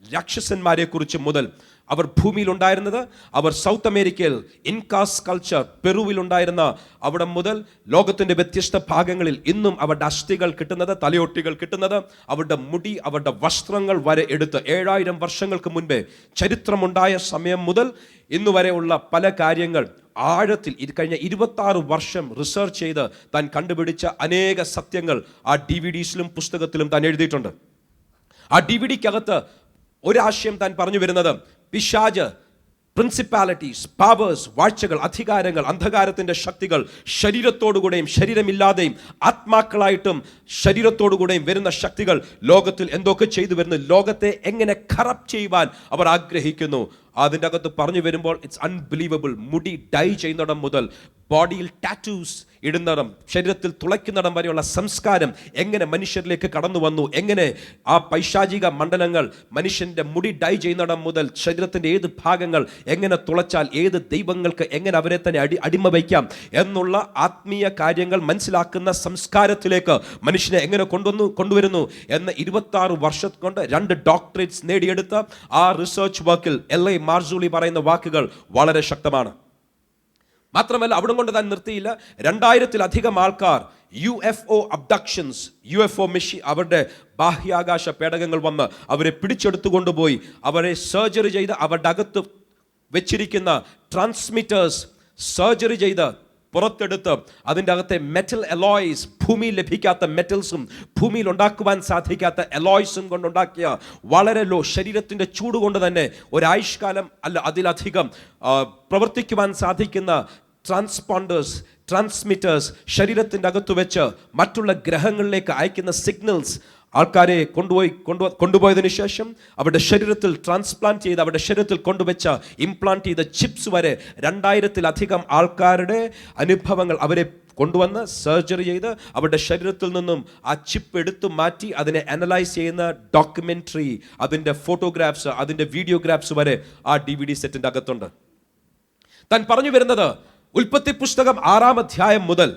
രാക്ഷസന്മാരെ കുറിച്ച് മുതൽ, അവർ ഭൂമിയിൽ ഉണ്ടായിരുന്നത്, അവർ സൗത്ത് അമേരിക്കയിൽ ഇൻകാസ് കൾച്ചർ പെറുവിലുണ്ടായിരുന്ന അവിടെ മുതൽ ലോകത്തിൻ്റെ വ്യത്യസ്ത ഭാഗങ്ങളിൽ ഇന്നും അവരുടെ അസ്ഥികൾ കിട്ടുന്നത്, തലയൊട്ടികൾ കിട്ടുന്നത്, അവരുടെ മുടി, അവരുടെ വസ്ത്രങ്ങൾ വരെ എടുത്ത് 7000 വർഷങ്ങൾക്ക് മുൻപേ ചരിത്രമുണ്ടായ സമയം മുതൽ ഇന്നു വരെയുള്ള പല കാര്യങ്ങൾ ആഴത്തിൽ കഴിഞ്ഞ 26 വർഷം റിസർച്ച് ചെയ്ത് താൻ കണ്ടുപിടിച്ച അനേക സത്യങ്ങൾ ആ DVDസിലും പുസ്തകത്തിലും താൻ എഴുതിയിട്ടുണ്ട്. ആ DVDക്കകത്ത് ഒരാശയം താൻ പറഞ്ഞു വരുന്നത്, പിശാച് പ്രിൻസിപ്പാലിറ്റീസ്, പവേഴ്സ്, വാഴ്ചകൾ, അധികാരങ്ങൾ, അന്ധകാരത്തിന്റെ ശക്തികൾ ശരീരത്തോടുകൂടെയും ശരീരമില്ലാതെയും ആത്മാക്കളായിട്ടും ശരീരത്തോടുകൂടെയും വരുന്ന ശക്തികൾ ലോകത്തിൽ എന്തൊക്കെ ചെയ്തു വരുന്നു, ലോകത്തെ എങ്ങനെ കറപ്റ്റ് ചെയ്യുവാൻ അവർ ആഗ്രഹിക്കുന്നു. അതിൻ്റെ അകത്ത് പറഞ്ഞു വരുമ്പോൾ ഇറ്റ്സ് അൺബിലീവബിൾ. മുടി ഡൈ ചെയ്യുന്നിടം മുതൽ ബോഡിയിൽ ടാറ്റൂസ് ഇടുന്നിടം, ശരീരത്തിൽ തുളയ്ക്കുന്നിടം വരെയുള്ള സംസ്കാരം എങ്ങനെ മനുഷ്യരിലേക്ക് കടന്നു വന്നു, എങ്ങനെ ആ പൈശാചിക മണ്ഡലങ്ങൾ മനുഷ്യൻ്റെ മുടി ഡൈ ചെയ്യുന്നിടം മുതൽ ശരീരത്തിൻ്റെ ഏത് ഭാഗങ്ങൾ എങ്ങനെ തുളച്ചാൽ ഏത് ദൈവങ്ങൾക്ക് എങ്ങനെ അവരെ തന്നെ അടിമ വയ്ക്കാം എന്നുള്ള ആത്മീയ കാര്യങ്ങൾ മനസ്സിലാക്കുന്ന സംസ്കാരത്തിലേക്ക് മനുഷ്യനെ എങ്ങനെ കൊണ്ടുവരുന്നു എന്ന് 26 വർഷം കൊണ്ട് 2 ഡോക്ടറേറ്റ്സ് നേടിയെടുത്ത ആ റിസർച്ച് വർക്കിൽ LA മാർസൂളി പറയുന്ന വാക്കുകൾ വളരെ ശക്തമാണ്. മാത്രമല്ല അവിടം കൊണ്ട് താൻ നിർത്തിയില്ല. 2000-ലധികം ആൾക്കാർ UFO അബ്ഡക്ഷൻസ്, UFO മെഷീൻ, അവരുടെ ബാഹ്യാകാശ പേടകങ്ങൾ വന്ന് അവരെ പിടിച്ചെടുത്തുകൊണ്ടുപോയി അവരെ സർജറി ചെയ്ത് അവരുടെ അകത്ത് വെച്ചിരിക്കുന്ന ട്രാൻസ്മിറ്റേഴ്സ് സർജറി ചെയ്ത് പുറത്തെടുത്ത് അതിൻ്റെ അകത്തെ മെറ്റൽ അലോയ്സ്, ഭൂമിയിൽ ലഭിക്കാത്ത മെറ്റൽസും ഭൂമിയിൽ ഉണ്ടാക്കുവാൻ സാധിക്കാത്ത അലോയ്സും കൊണ്ടുണ്ടാക്കിയ വളരെ ശരീരത്തിൻ്റെ ചൂട് കൊണ്ട് തന്നെ ഒരായുഷ്കാലം അല്ല അതിലധികം പ്രവർത്തിക്കുവാൻ സാധിക്കുന്ന ട്രാൻസ്പോണ്ടേഴ്സ്, ട്രാൻസ്മിറ്റേഴ്സ് ശരീരത്തിൻ്റെ അകത്ത് വെച്ച് മറ്റുള്ള ഗ്രഹങ്ങളിലേക്ക് അയക്കുന്ന സിഗ്നൽസ് ആൾക്കാരെ കൊണ്ടുപോയതിനു ശേഷം അവരുടെ ശരീരത്തിൽ ട്രാൻസ്പ്ലാന്റ് ചെയ്ത് അവരുടെ ശരീരത്തിൽ കൊണ്ടുവച്ച ഇംപ്ലാന്റ് ചെയ്ത ചിപ്സ് വരെ 2000-ലധികം ആൾക്കാരുടെ അനുഭവങ്ങൾ അവരെ കൊണ്ടുവന്ന് സർജറി ചെയ്ത് അവരുടെ ശരീരത്തിൽ നിന്നും ആ ചിപ്പ് എടുത്തു മാറ്റി അതിനെ അനലൈസ് ചെയ്യുന്ന ഡോക്യുമെൻ്ററി, അതിൻ്റെ ഫോട്ടോഗ്രാഫ്സ്, അതിൻ്റെ വീഡിയോഗ്രാഫ്സ് വരെ ആ DVD സെറ്റിൻ്റെ അകത്തുണ്ട്. താൻ പറഞ്ഞു വരുന്നത് ഉൽപ്പത്തി പുസ്തകം 6-ാം അധ്യായം മുതൽ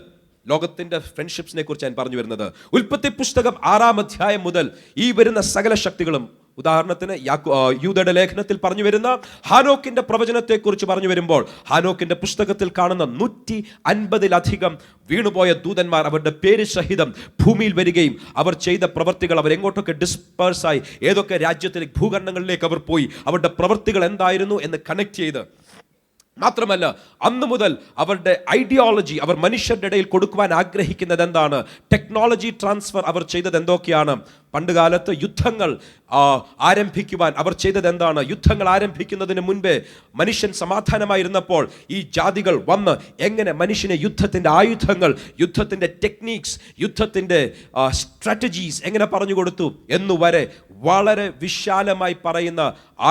ലോകത്തിന്റെ ഫ്രണ്ട്ഷിപ്സിനെ കുറിച്ച് ഞാൻ പറഞ്ഞു വരുന്നത്. ഉൽപ്പത്തി പുസ്തകം 6-ാം അധ്യായം മുതൽ ഈ വരുന്ന സകല ശക്തികളും, ഉദാഹരണത്തിന് യൂദയുടെ ലേഖനത്തിൽ പറഞ്ഞു വരുന്ന ഹാനോക്കിന്റെ പ്രവചനത്തെക്കുറിച്ച് പറഞ്ഞു വരുമ്പോൾ ഹാനോക്കിന്റെ പുസ്തകത്തിൽ കാണുന്ന 150-ലധികം വീണുപോയ ദൂതന്മാർ അവരുടെ പേര് സഹിതം ഭൂമിയിൽ വരികയും അവർ ചെയ്ത പ്രവർത്തികൾ അവരെങ്ങോട്ടൊക്കെ ഡിസ്പേഴ്സായി ഏതൊക്കെ രാജ്യത്തിലേക്ക് ഭൂഖണ്ഡങ്ങളിലേക്ക് അവർ പോയി അവരുടെ പ്രവർത്തികൾ എന്തായിരുന്നു എന്ന് കണക്ട് ചെയ്ത്, മാത്രമല്ല അന്ന് മുതൽ അവരുടെ ഐഡിയോളജി അവർ മനുഷ്യരുടെ ഇടയിൽ കൊടുക്കുവാൻ ആഗ്രഹിക്കുന്നത് എന്താണ്, ടെക്നോളജി ട്രാൻസ്ഫർ അവർ ചെയ്തത് എന്തൊക്കെയാണ്, പണ്ടുകാലത്ത് യുദ്ധങ്ങൾ ആരംഭിക്കുവാൻ അവർ ചെയ്തത് എന്താണ്, യുദ്ധങ്ങൾ ആരംഭിക്കുന്നതിന് മുൻപേ മനുഷ്യൻ സമാധാനമായിരുന്നപ്പോൾ ഈ ജാതികൾ വന്ന് എങ്ങനെ മനുഷ്യനെ യുദ്ധത്തിൻ്റെ ആയുധങ്ങൾ, യുദ്ധത്തിൻ്റെ ടെക്നീക്സ്, യുദ്ധത്തിൻ്റെ സ്ട്രാറ്റജീസ് എങ്ങനെ പറഞ്ഞു കൊടുത്തു എന്നുവരെ വളരെ വിശാലമായി പറയുന്ന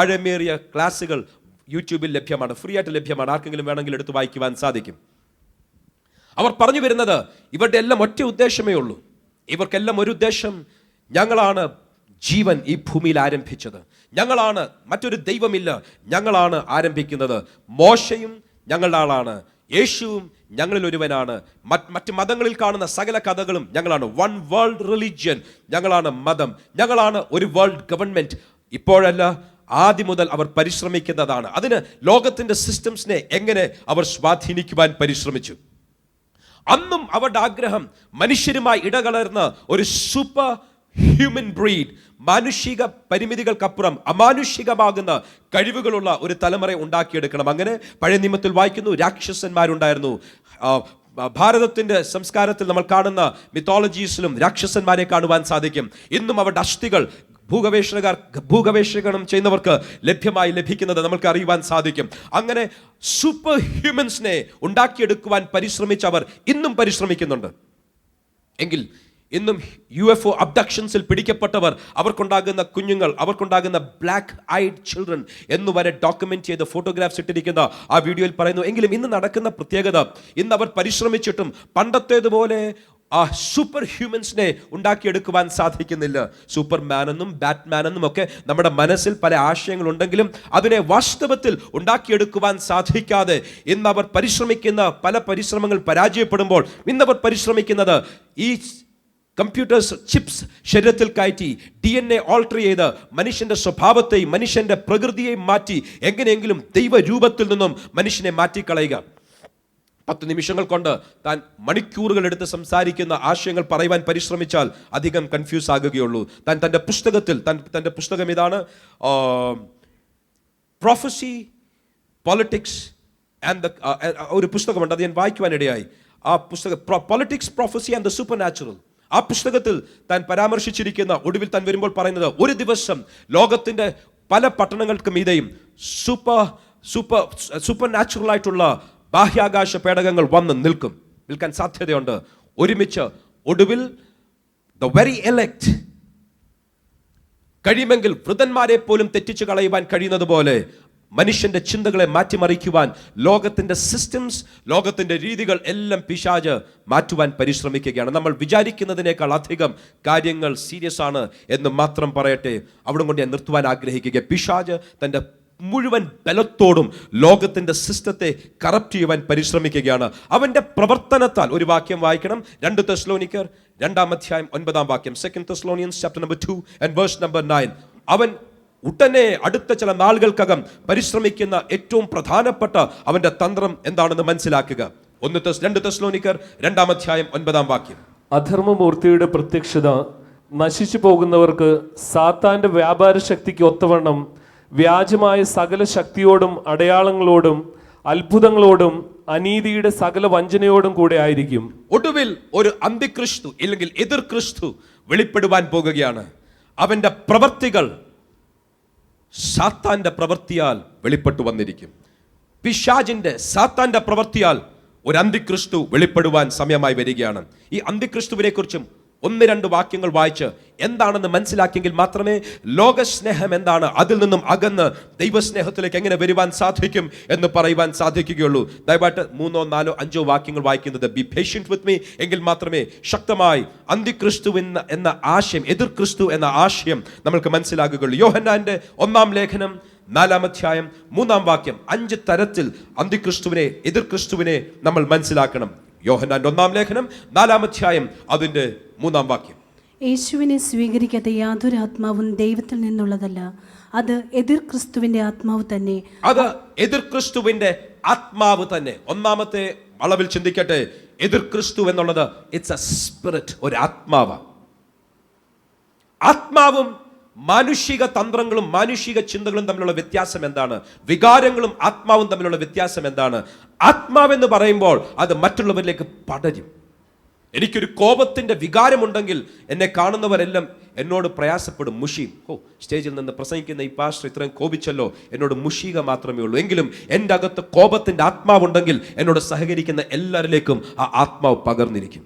ആഴമേറിയ ക്ലാസ്സുകൾ യൂട്യൂബിൽ ലഭ്യമാണ്, ഫ്രീ ആയിട്ട് ലഭ്യമാണ്. ആർക്കെങ്കിലും വേണമെങ്കിൽ എടുത്ത് വായിക്കുവാൻ സാധിക്കും. അവർ പറഞ്ഞു വരുന്നത് ഇവരുടെ എല്ലാം ഒറ്റ ഉദ്ദേശമേ ഉള്ളൂ. ഇവർക്കെല്ലാം ഒരു ഉദ്ദേശം, ഞങ്ങളാണ് ജീവൻ ഈ ഭൂമിയിൽ ആരംഭിച്ചത്, ഞങ്ങളാണ്, മറ്റൊരു ദൈവമില്ല, ഞങ്ങളാണ് ആരംഭിക്കുന്നത്, മോശയും ഞങ്ങളുടെ ആളാണ്, യേശുവും ഞങ്ങളിൽ ഒരുവനാണ്, മറ്റ് മതങ്ങളിൽ കാണുന്ന സകല കഥകളും ഞങ്ങളാണ്, വൺ വേൾഡ് റിലിജ്യൻ, ഞങ്ങളാണ് മതം, ഞങ്ങളാണ് ഒരു വേൾഡ് ഗവൺമെന്റ്. ഇപ്പോഴല്ല, ആദ്യം മുതൽ അവർ പരിശ്രമിക്കുന്നതാണ്. അതിന് ലോകത്തിന്റെ സിസ്റ്റംസിനെ എങ്ങനെ അവർ സ്വാധീനിക്കുവാൻ പരിശ്രമിച്ചു. അന്നും അവരുടെ ആഗ്രഹം മനുഷ്യരുമായി ഇടകലർന്ന ഒരു സൂപ്പർ ഹ്യൂമൻ ബ്രീഡ്, മാനുഷിക പരിമിതികൾക്കപ്പുറം അമാനുഷികമാകുന്ന കഴിവുകളുള്ള ഒരു തലമുറ ഉണ്ടാക്കിയെടുക്കണം. അങ്ങനെ പഴയ നിയമത്തിൽ വായിക്കുന്നു, രാക്ഷസന്മാരുണ്ടായിരുന്നു. ഭാരതത്തിന്റെ സംസ്കാരത്തിൽ നമ്മൾ കാണുന്ന മിത്തോളജീസിലും രാക്ഷസന്മാരെ കാണുവാൻ സാധിക്കും. ഇന്നും അവരുടെ അസ്ഥികൾ ഭൂഗവേഷണം ചെയ്യുന്നവർക്ക് ലഭിക്കുന്നത് നമുക്ക് അറിയുവാൻ സാധിക്കും. അങ്ങനെ സൂപ്പർ ഹ്യൂമൻസിനെ ഉണ്ടാക്കിയെടുക്കുവാൻ പരിശ്രമിച്ചവർ ഇന്നും പരിശ്രമിക്കുന്നുണ്ട്. എങ്കിൽ ഇന്നും UFO അബ്ഡക്ഷൻസിൽ പിടിക്കപ്പെട്ടവർ, അവർക്കുണ്ടാകുന്ന കുഞ്ഞുങ്ങൾ, അവർക്കുണ്ടാകുന്ന ബ്ലാക്ക് ഐഡ് ചിൽഡ്രൻ എന്നുവരെ ഡോക്യുമെന്റ് ചെയ്ത് ഫോട്ടോഗ്രാഫ്സ് ഇട്ടിരിക്കുന്ന ആ വീഡിയോയിൽ പറയുന്നു. എങ്കിലും ഇന്ന് നടക്കുന്ന പ്രത്യേകത, ഇന്ന് അവർ പരിശ്രമിച്ചിട്ടും പണ്ടത്തേതുപോലെ ആ സൂപ്പർ ഹ്യൂമൻസിനെ ഉണ്ടാക്കിയെടുക്കുവാൻ സാധിക്കുന്നില്ല. സൂപ്പർമാനെന്നും ബാറ്റ്മാനെന്നും ഒക്കെ നമ്മുടെ മനസ്സിൽ പല ആശയങ്ങളുണ്ടെങ്കിലും അതിനെ വാസ്തവത്തിൽ ഉണ്ടാക്കിയെടുക്കുവാൻ സാധിക്കാതെ ഇന്ന് അവർ പരിശ്രമിക്കുന്ന പല പരിശ്രമങ്ങൾ പരാജയപ്പെടുമ്പോൾ ഇന്നവർ പരിശ്രമിക്കുന്നത് ഈ കമ്പ്യൂട്ടേഴ്സ്, ചിപ്സ് ശരീരത്തിൽ കയറ്റി DNA ഓൾട്ടർ ചെയ്ത് മനുഷ്യന്റെ സ്വഭാവത്തെയും മനുഷ്യന്റെ പ്രകൃതിയെയും മാറ്റി എങ്ങനെയെങ്കിലും ദൈവരൂപത്തിൽ നിന്നും മനുഷ്യനെ മാറ്റിക്കളയുക. 10 നിമിഷങ്ങൾ കൊണ്ട് താൻ മണിക്കൂറുകൾ എടുത്ത് സംസാരിക്കുന്ന ആശയങ്ങൾ പറയുവാൻ പരിശ്രമിച്ചാൽ അധികം കൺഫ്യൂസ് ആകുകയുള്ളൂ. താൻ തൻ്റെ പുസ്തകത്തിൽ, തൻ്റെ പുസ്തകം ഇതാണ്, പ്രൊഫസി, പൊളിറ്റിക്സ് ആൻഡ് ഒരു പുസ്തകമുണ്ട്, അത് ഞാൻ വായിക്കുവാനിടയായി. ആ പുസ്തകം politics, prophecy and the super natural. ആ പുസ്തകത്തിൽ താൻ പരാമർശിച്ചിരിക്കുന്ന, ഒടുവിൽ താൻ വരുമ്പോൾ പറയുന്നത്, ഒരു ദിവസം ലോകത്തിന്റെ പല പട്ടണങ്ങൾക്ക് മീതെയും സൂപ്പർ നാച്ചുറൽ ആയിട്ടുള്ള ബാഹ്യാകാശ പേടകങ്ങൾ വന്ന് നിൽക്കാൻ സാധ്യതയുണ്ട്. ഒരുമിച്ച് ഒടുവിൽ ദ വെരി എലക്ട് കഴിയുമെങ്കിൽ വൃതന്മാരെ പോലും തെറ്റിച്ചു കളയുവാൻ കഴിയുന്നത് പോലെ മനുഷ്യന്റെ ചിന്തകളെ മാറ്റിമറിക്കുവാൻ ലോകത്തിന്റെ സിസ്റ്റംസ്, ലോകത്തിന്റെ രീതികൾ എല്ലാം പിശാച് മാറ്റുവാൻ പരിശ്രമിക്കുകയാണ്. നമ്മൾ വിചാരിക്കുന്നതിനേക്കാൾ അധികം കാര്യങ്ങൾ സീരിയസ് ആണ് എന്ന് മാത്രം പറയട്ടെ. അവിടെ കൊണ്ട് ഞാൻ നിർത്തുവാൻ ആഗ്രഹിക്കുക. പിശാച് തൻ്റെ മുഴുവൻ ബലത്തോടും ലോകത്തിന്റെ സിസ്റ്റത്തെ കറപ്റ്റ് ചെയ്യുവാൻ പരിശ്രമിക്കുകയാണ്. അവന്റെ പ്രവർത്തനത്താൽ ഒരു വാക്യം വായിക്കണം. 2 തെസ്സലോനിക്കർ 2:9 2 Thessalonians chapter number 2 and verse number 9. അവൻ ഉടനെ അടുത്ത ചില നാളുകൾക്കകം പരിശ്രമിക്കുന്ന ഏറ്റവും പ്രധാനപ്പെട്ട അവന്റെ തന്ത്രം എന്താണെന്ന് മനസ്സിലാക്കുക. 2 തെസ്സലോനിക്കർ 2:9 അധർമ്മമൂർത്തിയുടെ പ്രത്യക്ഷത നശിച്ചു പോകുന്നവർക്ക് സാത്താന്റെ വ്യാപാര ശക്തിക്ക് ഒത്തവണ്ണം വ്യാജമായ സകല ശക്തിയോടും അടയാളങ്ങളോടും അത്ഭുതങ്ങളോടും അനീതിയുടെ സകല വഞ്ചനയോടും കൂടെ ആയിരിക്കും. ഒടുവിൽ ഒരു അന്തിക്രിസ്തു ഇല്ലെങ്കിൽ എതിർ ക്രിസ്തു വെളിപ്പെടുവാൻ പോകുകയാണ്. അവന്റെ പ്രവർത്തികൾ സാത്താന്റെ പ്രവൃത്തിയാൽ വെളിപ്പെട്ടു വന്നിരിക്കും. പിശാചിന്റെ സാത്താന്റെ പ്രവൃത്തിയാൽ ഒരു അന്തിക്രിസ്തു വെളിപ്പെടുവാൻ സമയമായി വരികയാണ്. ഈ അന്തിക്രിസ്തുവിനെ കുറിച്ചും 1-2 വാക്യങ്ങൾ വായിച്ച് എന്താണെന്ന് മനസ്സിലാക്കിയെങ്കിൽ മാത്രമേ ലോകസ്നേഹം എന്താണ്, അതിൽ നിന്നും അകന്ന് ദൈവസ്നേഹത്തിലേക്ക് എങ്ങനെ വരുവാൻ സാധിക്കും എന്ന് പറയുവാൻ സാധിക്കുകയുള്ളൂ. ദയവായിട്ട് 3, 4, 5 വാക്യങ്ങൾ വായിക്കുന്നത് ബി പേഷ്യന്റ് വിത്ത് മീ എങ്കിൽ മാത്രമേ ശക്തമായി അന്തിക്രിസ്തു എന്ന ആശയം, എതിർ ക്രിസ്തു എന്ന ആശയം നമ്മൾക്ക് മനസ്സിലാകുകയുള്ളൂ. യോഹന്നാന്റെ 1-ാം ലേഖനം 4-ാം അധ്യായം 3-ാം വാക്യം 5 തരത്തിൽ അന്തിക്രിസ്തുവിനെ, എതിർ ക്രിസ്തുവിനെ നമ്മൾ മനസ്സിലാക്കണം. യോഹന്നാന്റെ 1-ാം ലേഖനം 4-ാം അധ്യായം അതിന്റെ 3-ാം വാക്യം. യേശുവിനെ സ്വീകരിക്കാത്ത യാതൊരു ആത്മാവും ദൈവത്തിൽ നിന്നുള്ളതല്ല, അത് എതിർ ക്രിസ്തുവിന്റെ ആത്മാവ് തന്നെ. അത് എതിർ ക്രിസ്തുവിന്റെ ആത്മാവ് തന്നെ. ഒന്നാമത്തെ അളവിൽ ചിന്തിക്കട്ടെ. എതിർ ക്രിസ്തു എന്നുള്ളത് ഇറ്റ്സ് എ സ്പിരിറ്റ്, ഒരു ആത്മാവ്. ആത്മാവും മാനുഷിക തന്ത്രങ്ങളും മാനുഷിക ചിന്തകളും തമ്മിലുള്ള വ്യത്യാസം എന്താണ്? വികാരങ്ങളും ആത്മാവും തമ്മിലുള്ള വ്യത്യാസം എന്താണ്? ആത്മാവെന്ന് പറയുമ്പോൾ അത് മറ്റുള്ളവരിലേക്ക് പടരും. എനിക്കൊരു കോപത്തിന്റെ വികാരമുണ്ടെങ്കിൽ എന്നെ കാണുന്നവരെല്ലാം എന്നോട് പ്രയാസപ്പെടും, മുഷിയും. സ്റ്റേജിൽ നിന്ന് പ്രസംഗിക്കുന്ന ഈ പാസ്റ്റർ ഇത്രയും കോപിച്ചല്ലോ, എന്നോട് മുഷിക മാത്രമേ ഉള്ളൂ. എങ്കിലും എൻ്റെ അകത്ത് കോപത്തിന്റെ ആത്മാവുണ്ടെങ്കിൽ എന്നോട് സഹകരിക്കുന്ന എല്ലാവരിലേക്കും ആ ആത്മാവ് പകർന്നിരിക്കും.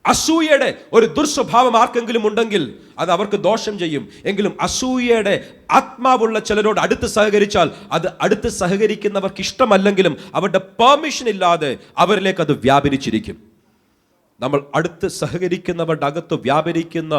അസൂയയുടെ ഒരു ദുർസ്വഭാവം ആർക്കെങ്കിലും ഉണ്ടെങ്കിൽ അത് അവർക്ക് ദോഷം ചെയ്യും. എങ്കിലും അസൂയയുടെ ആത്മാവുള്ള ചിലരോട് അടുത്ത് സഹകരിച്ചാൽ അത് അടുത്ത് സഹകരിക്കുന്നവർക്ക് ഇഷ്ടമല്ലെങ്കിലും അവരുടെ പെർമിഷൻ ഇല്ലാതെ അവരിലേക്ക് അത് വ്യാപരിച്ചിരിക്കും. നമ്മൾ അടുത്ത് സഹകരിക്കുന്നവരുടെ അകത്ത് വ്യാപരിക്കുന്ന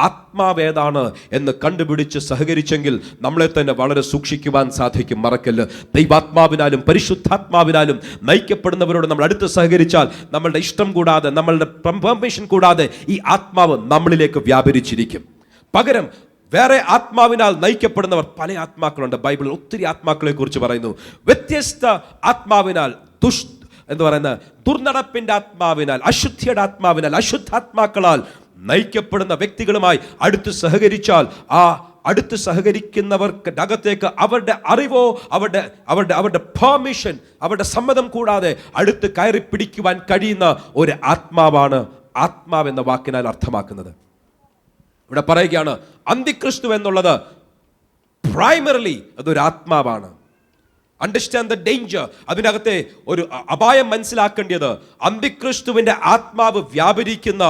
ആത്മാവേതാണ് എന്ന് കണ്ടുപിടിച്ച് സഹകരിച്ചെങ്കിൽ നമ്മളെ തന്നെ വളരെ സൂക്ഷിക്കുവാൻ സാധിക്കും. മറക്കല്ല്, ദൈവാത്മാവിനാലും പരിശുദ്ധാത്മാവിനാലും നയിക്കപ്പെടുന്നവരോട് നമ്മൾ അടുത്ത് സഹകരിച്ചാൽ നമ്മളുടെ ഇഷ്ടം കൂടാതെ, നമ്മളുടെ പെർമിഷൻ കൂടാതെ ഈ ആത്മാവ് നമ്മളിലേക്ക് വ്യാപരിച്ചിരിക്കും. പകരം വേറെ ആത്മാവിനാൽ നയിക്കപ്പെടുന്നവർ പല ആത്മാക്കളുണ്ട്. ബൈബിളിൽ ഒത്തിരി ആത്മാക്കളെ കുറിച്ച് പറയുന്നു. വ്യത്യസ്ത ആത്മാവിനാൽ, ദുർനടപ്പിന്റെ ആത്മാവിനാൽ, അശുദ്ധിയുടെ ആത്മാവിനാൽ, അശുദ്ധാത്മാക്കളാൽ നയിക്കപ്പെടുന്ന വ്യക്തികളുമായി അടുത്ത് സഹകരിച്ചാൽ ആ അടുത്ത് സഹകരിക്കുന്നവർക്ക് അകത്തേക്ക് അവരുടെ അറിവോ അവരുടെ പെർമിഷൻ, അവരുടെ സമ്മതം കൂടാതെ അടുത്ത് കയറി പിടിക്കുവാൻ കഴിയുന്ന ഒരു ആത്മാവാണ് ആത്മാവ് എന്ന വാക്കിനാൽ അർത്ഥമാക്കുന്നത്. ഇവിടെ പറയുകയാണ് അന്തിക്രിസ്തു എന്നുള്ളത് പ്രൈമറിലി അതൊരു ആത്മാവാണ്. Understand the danger. അതിനകത്തെ ഒരു അപായം മനസ്സിലാക്കേണ്ടത് അന്തിക്രിസ്തുവിന്റെ ആത്മാവ് വ്യാപരിക്കുന്ന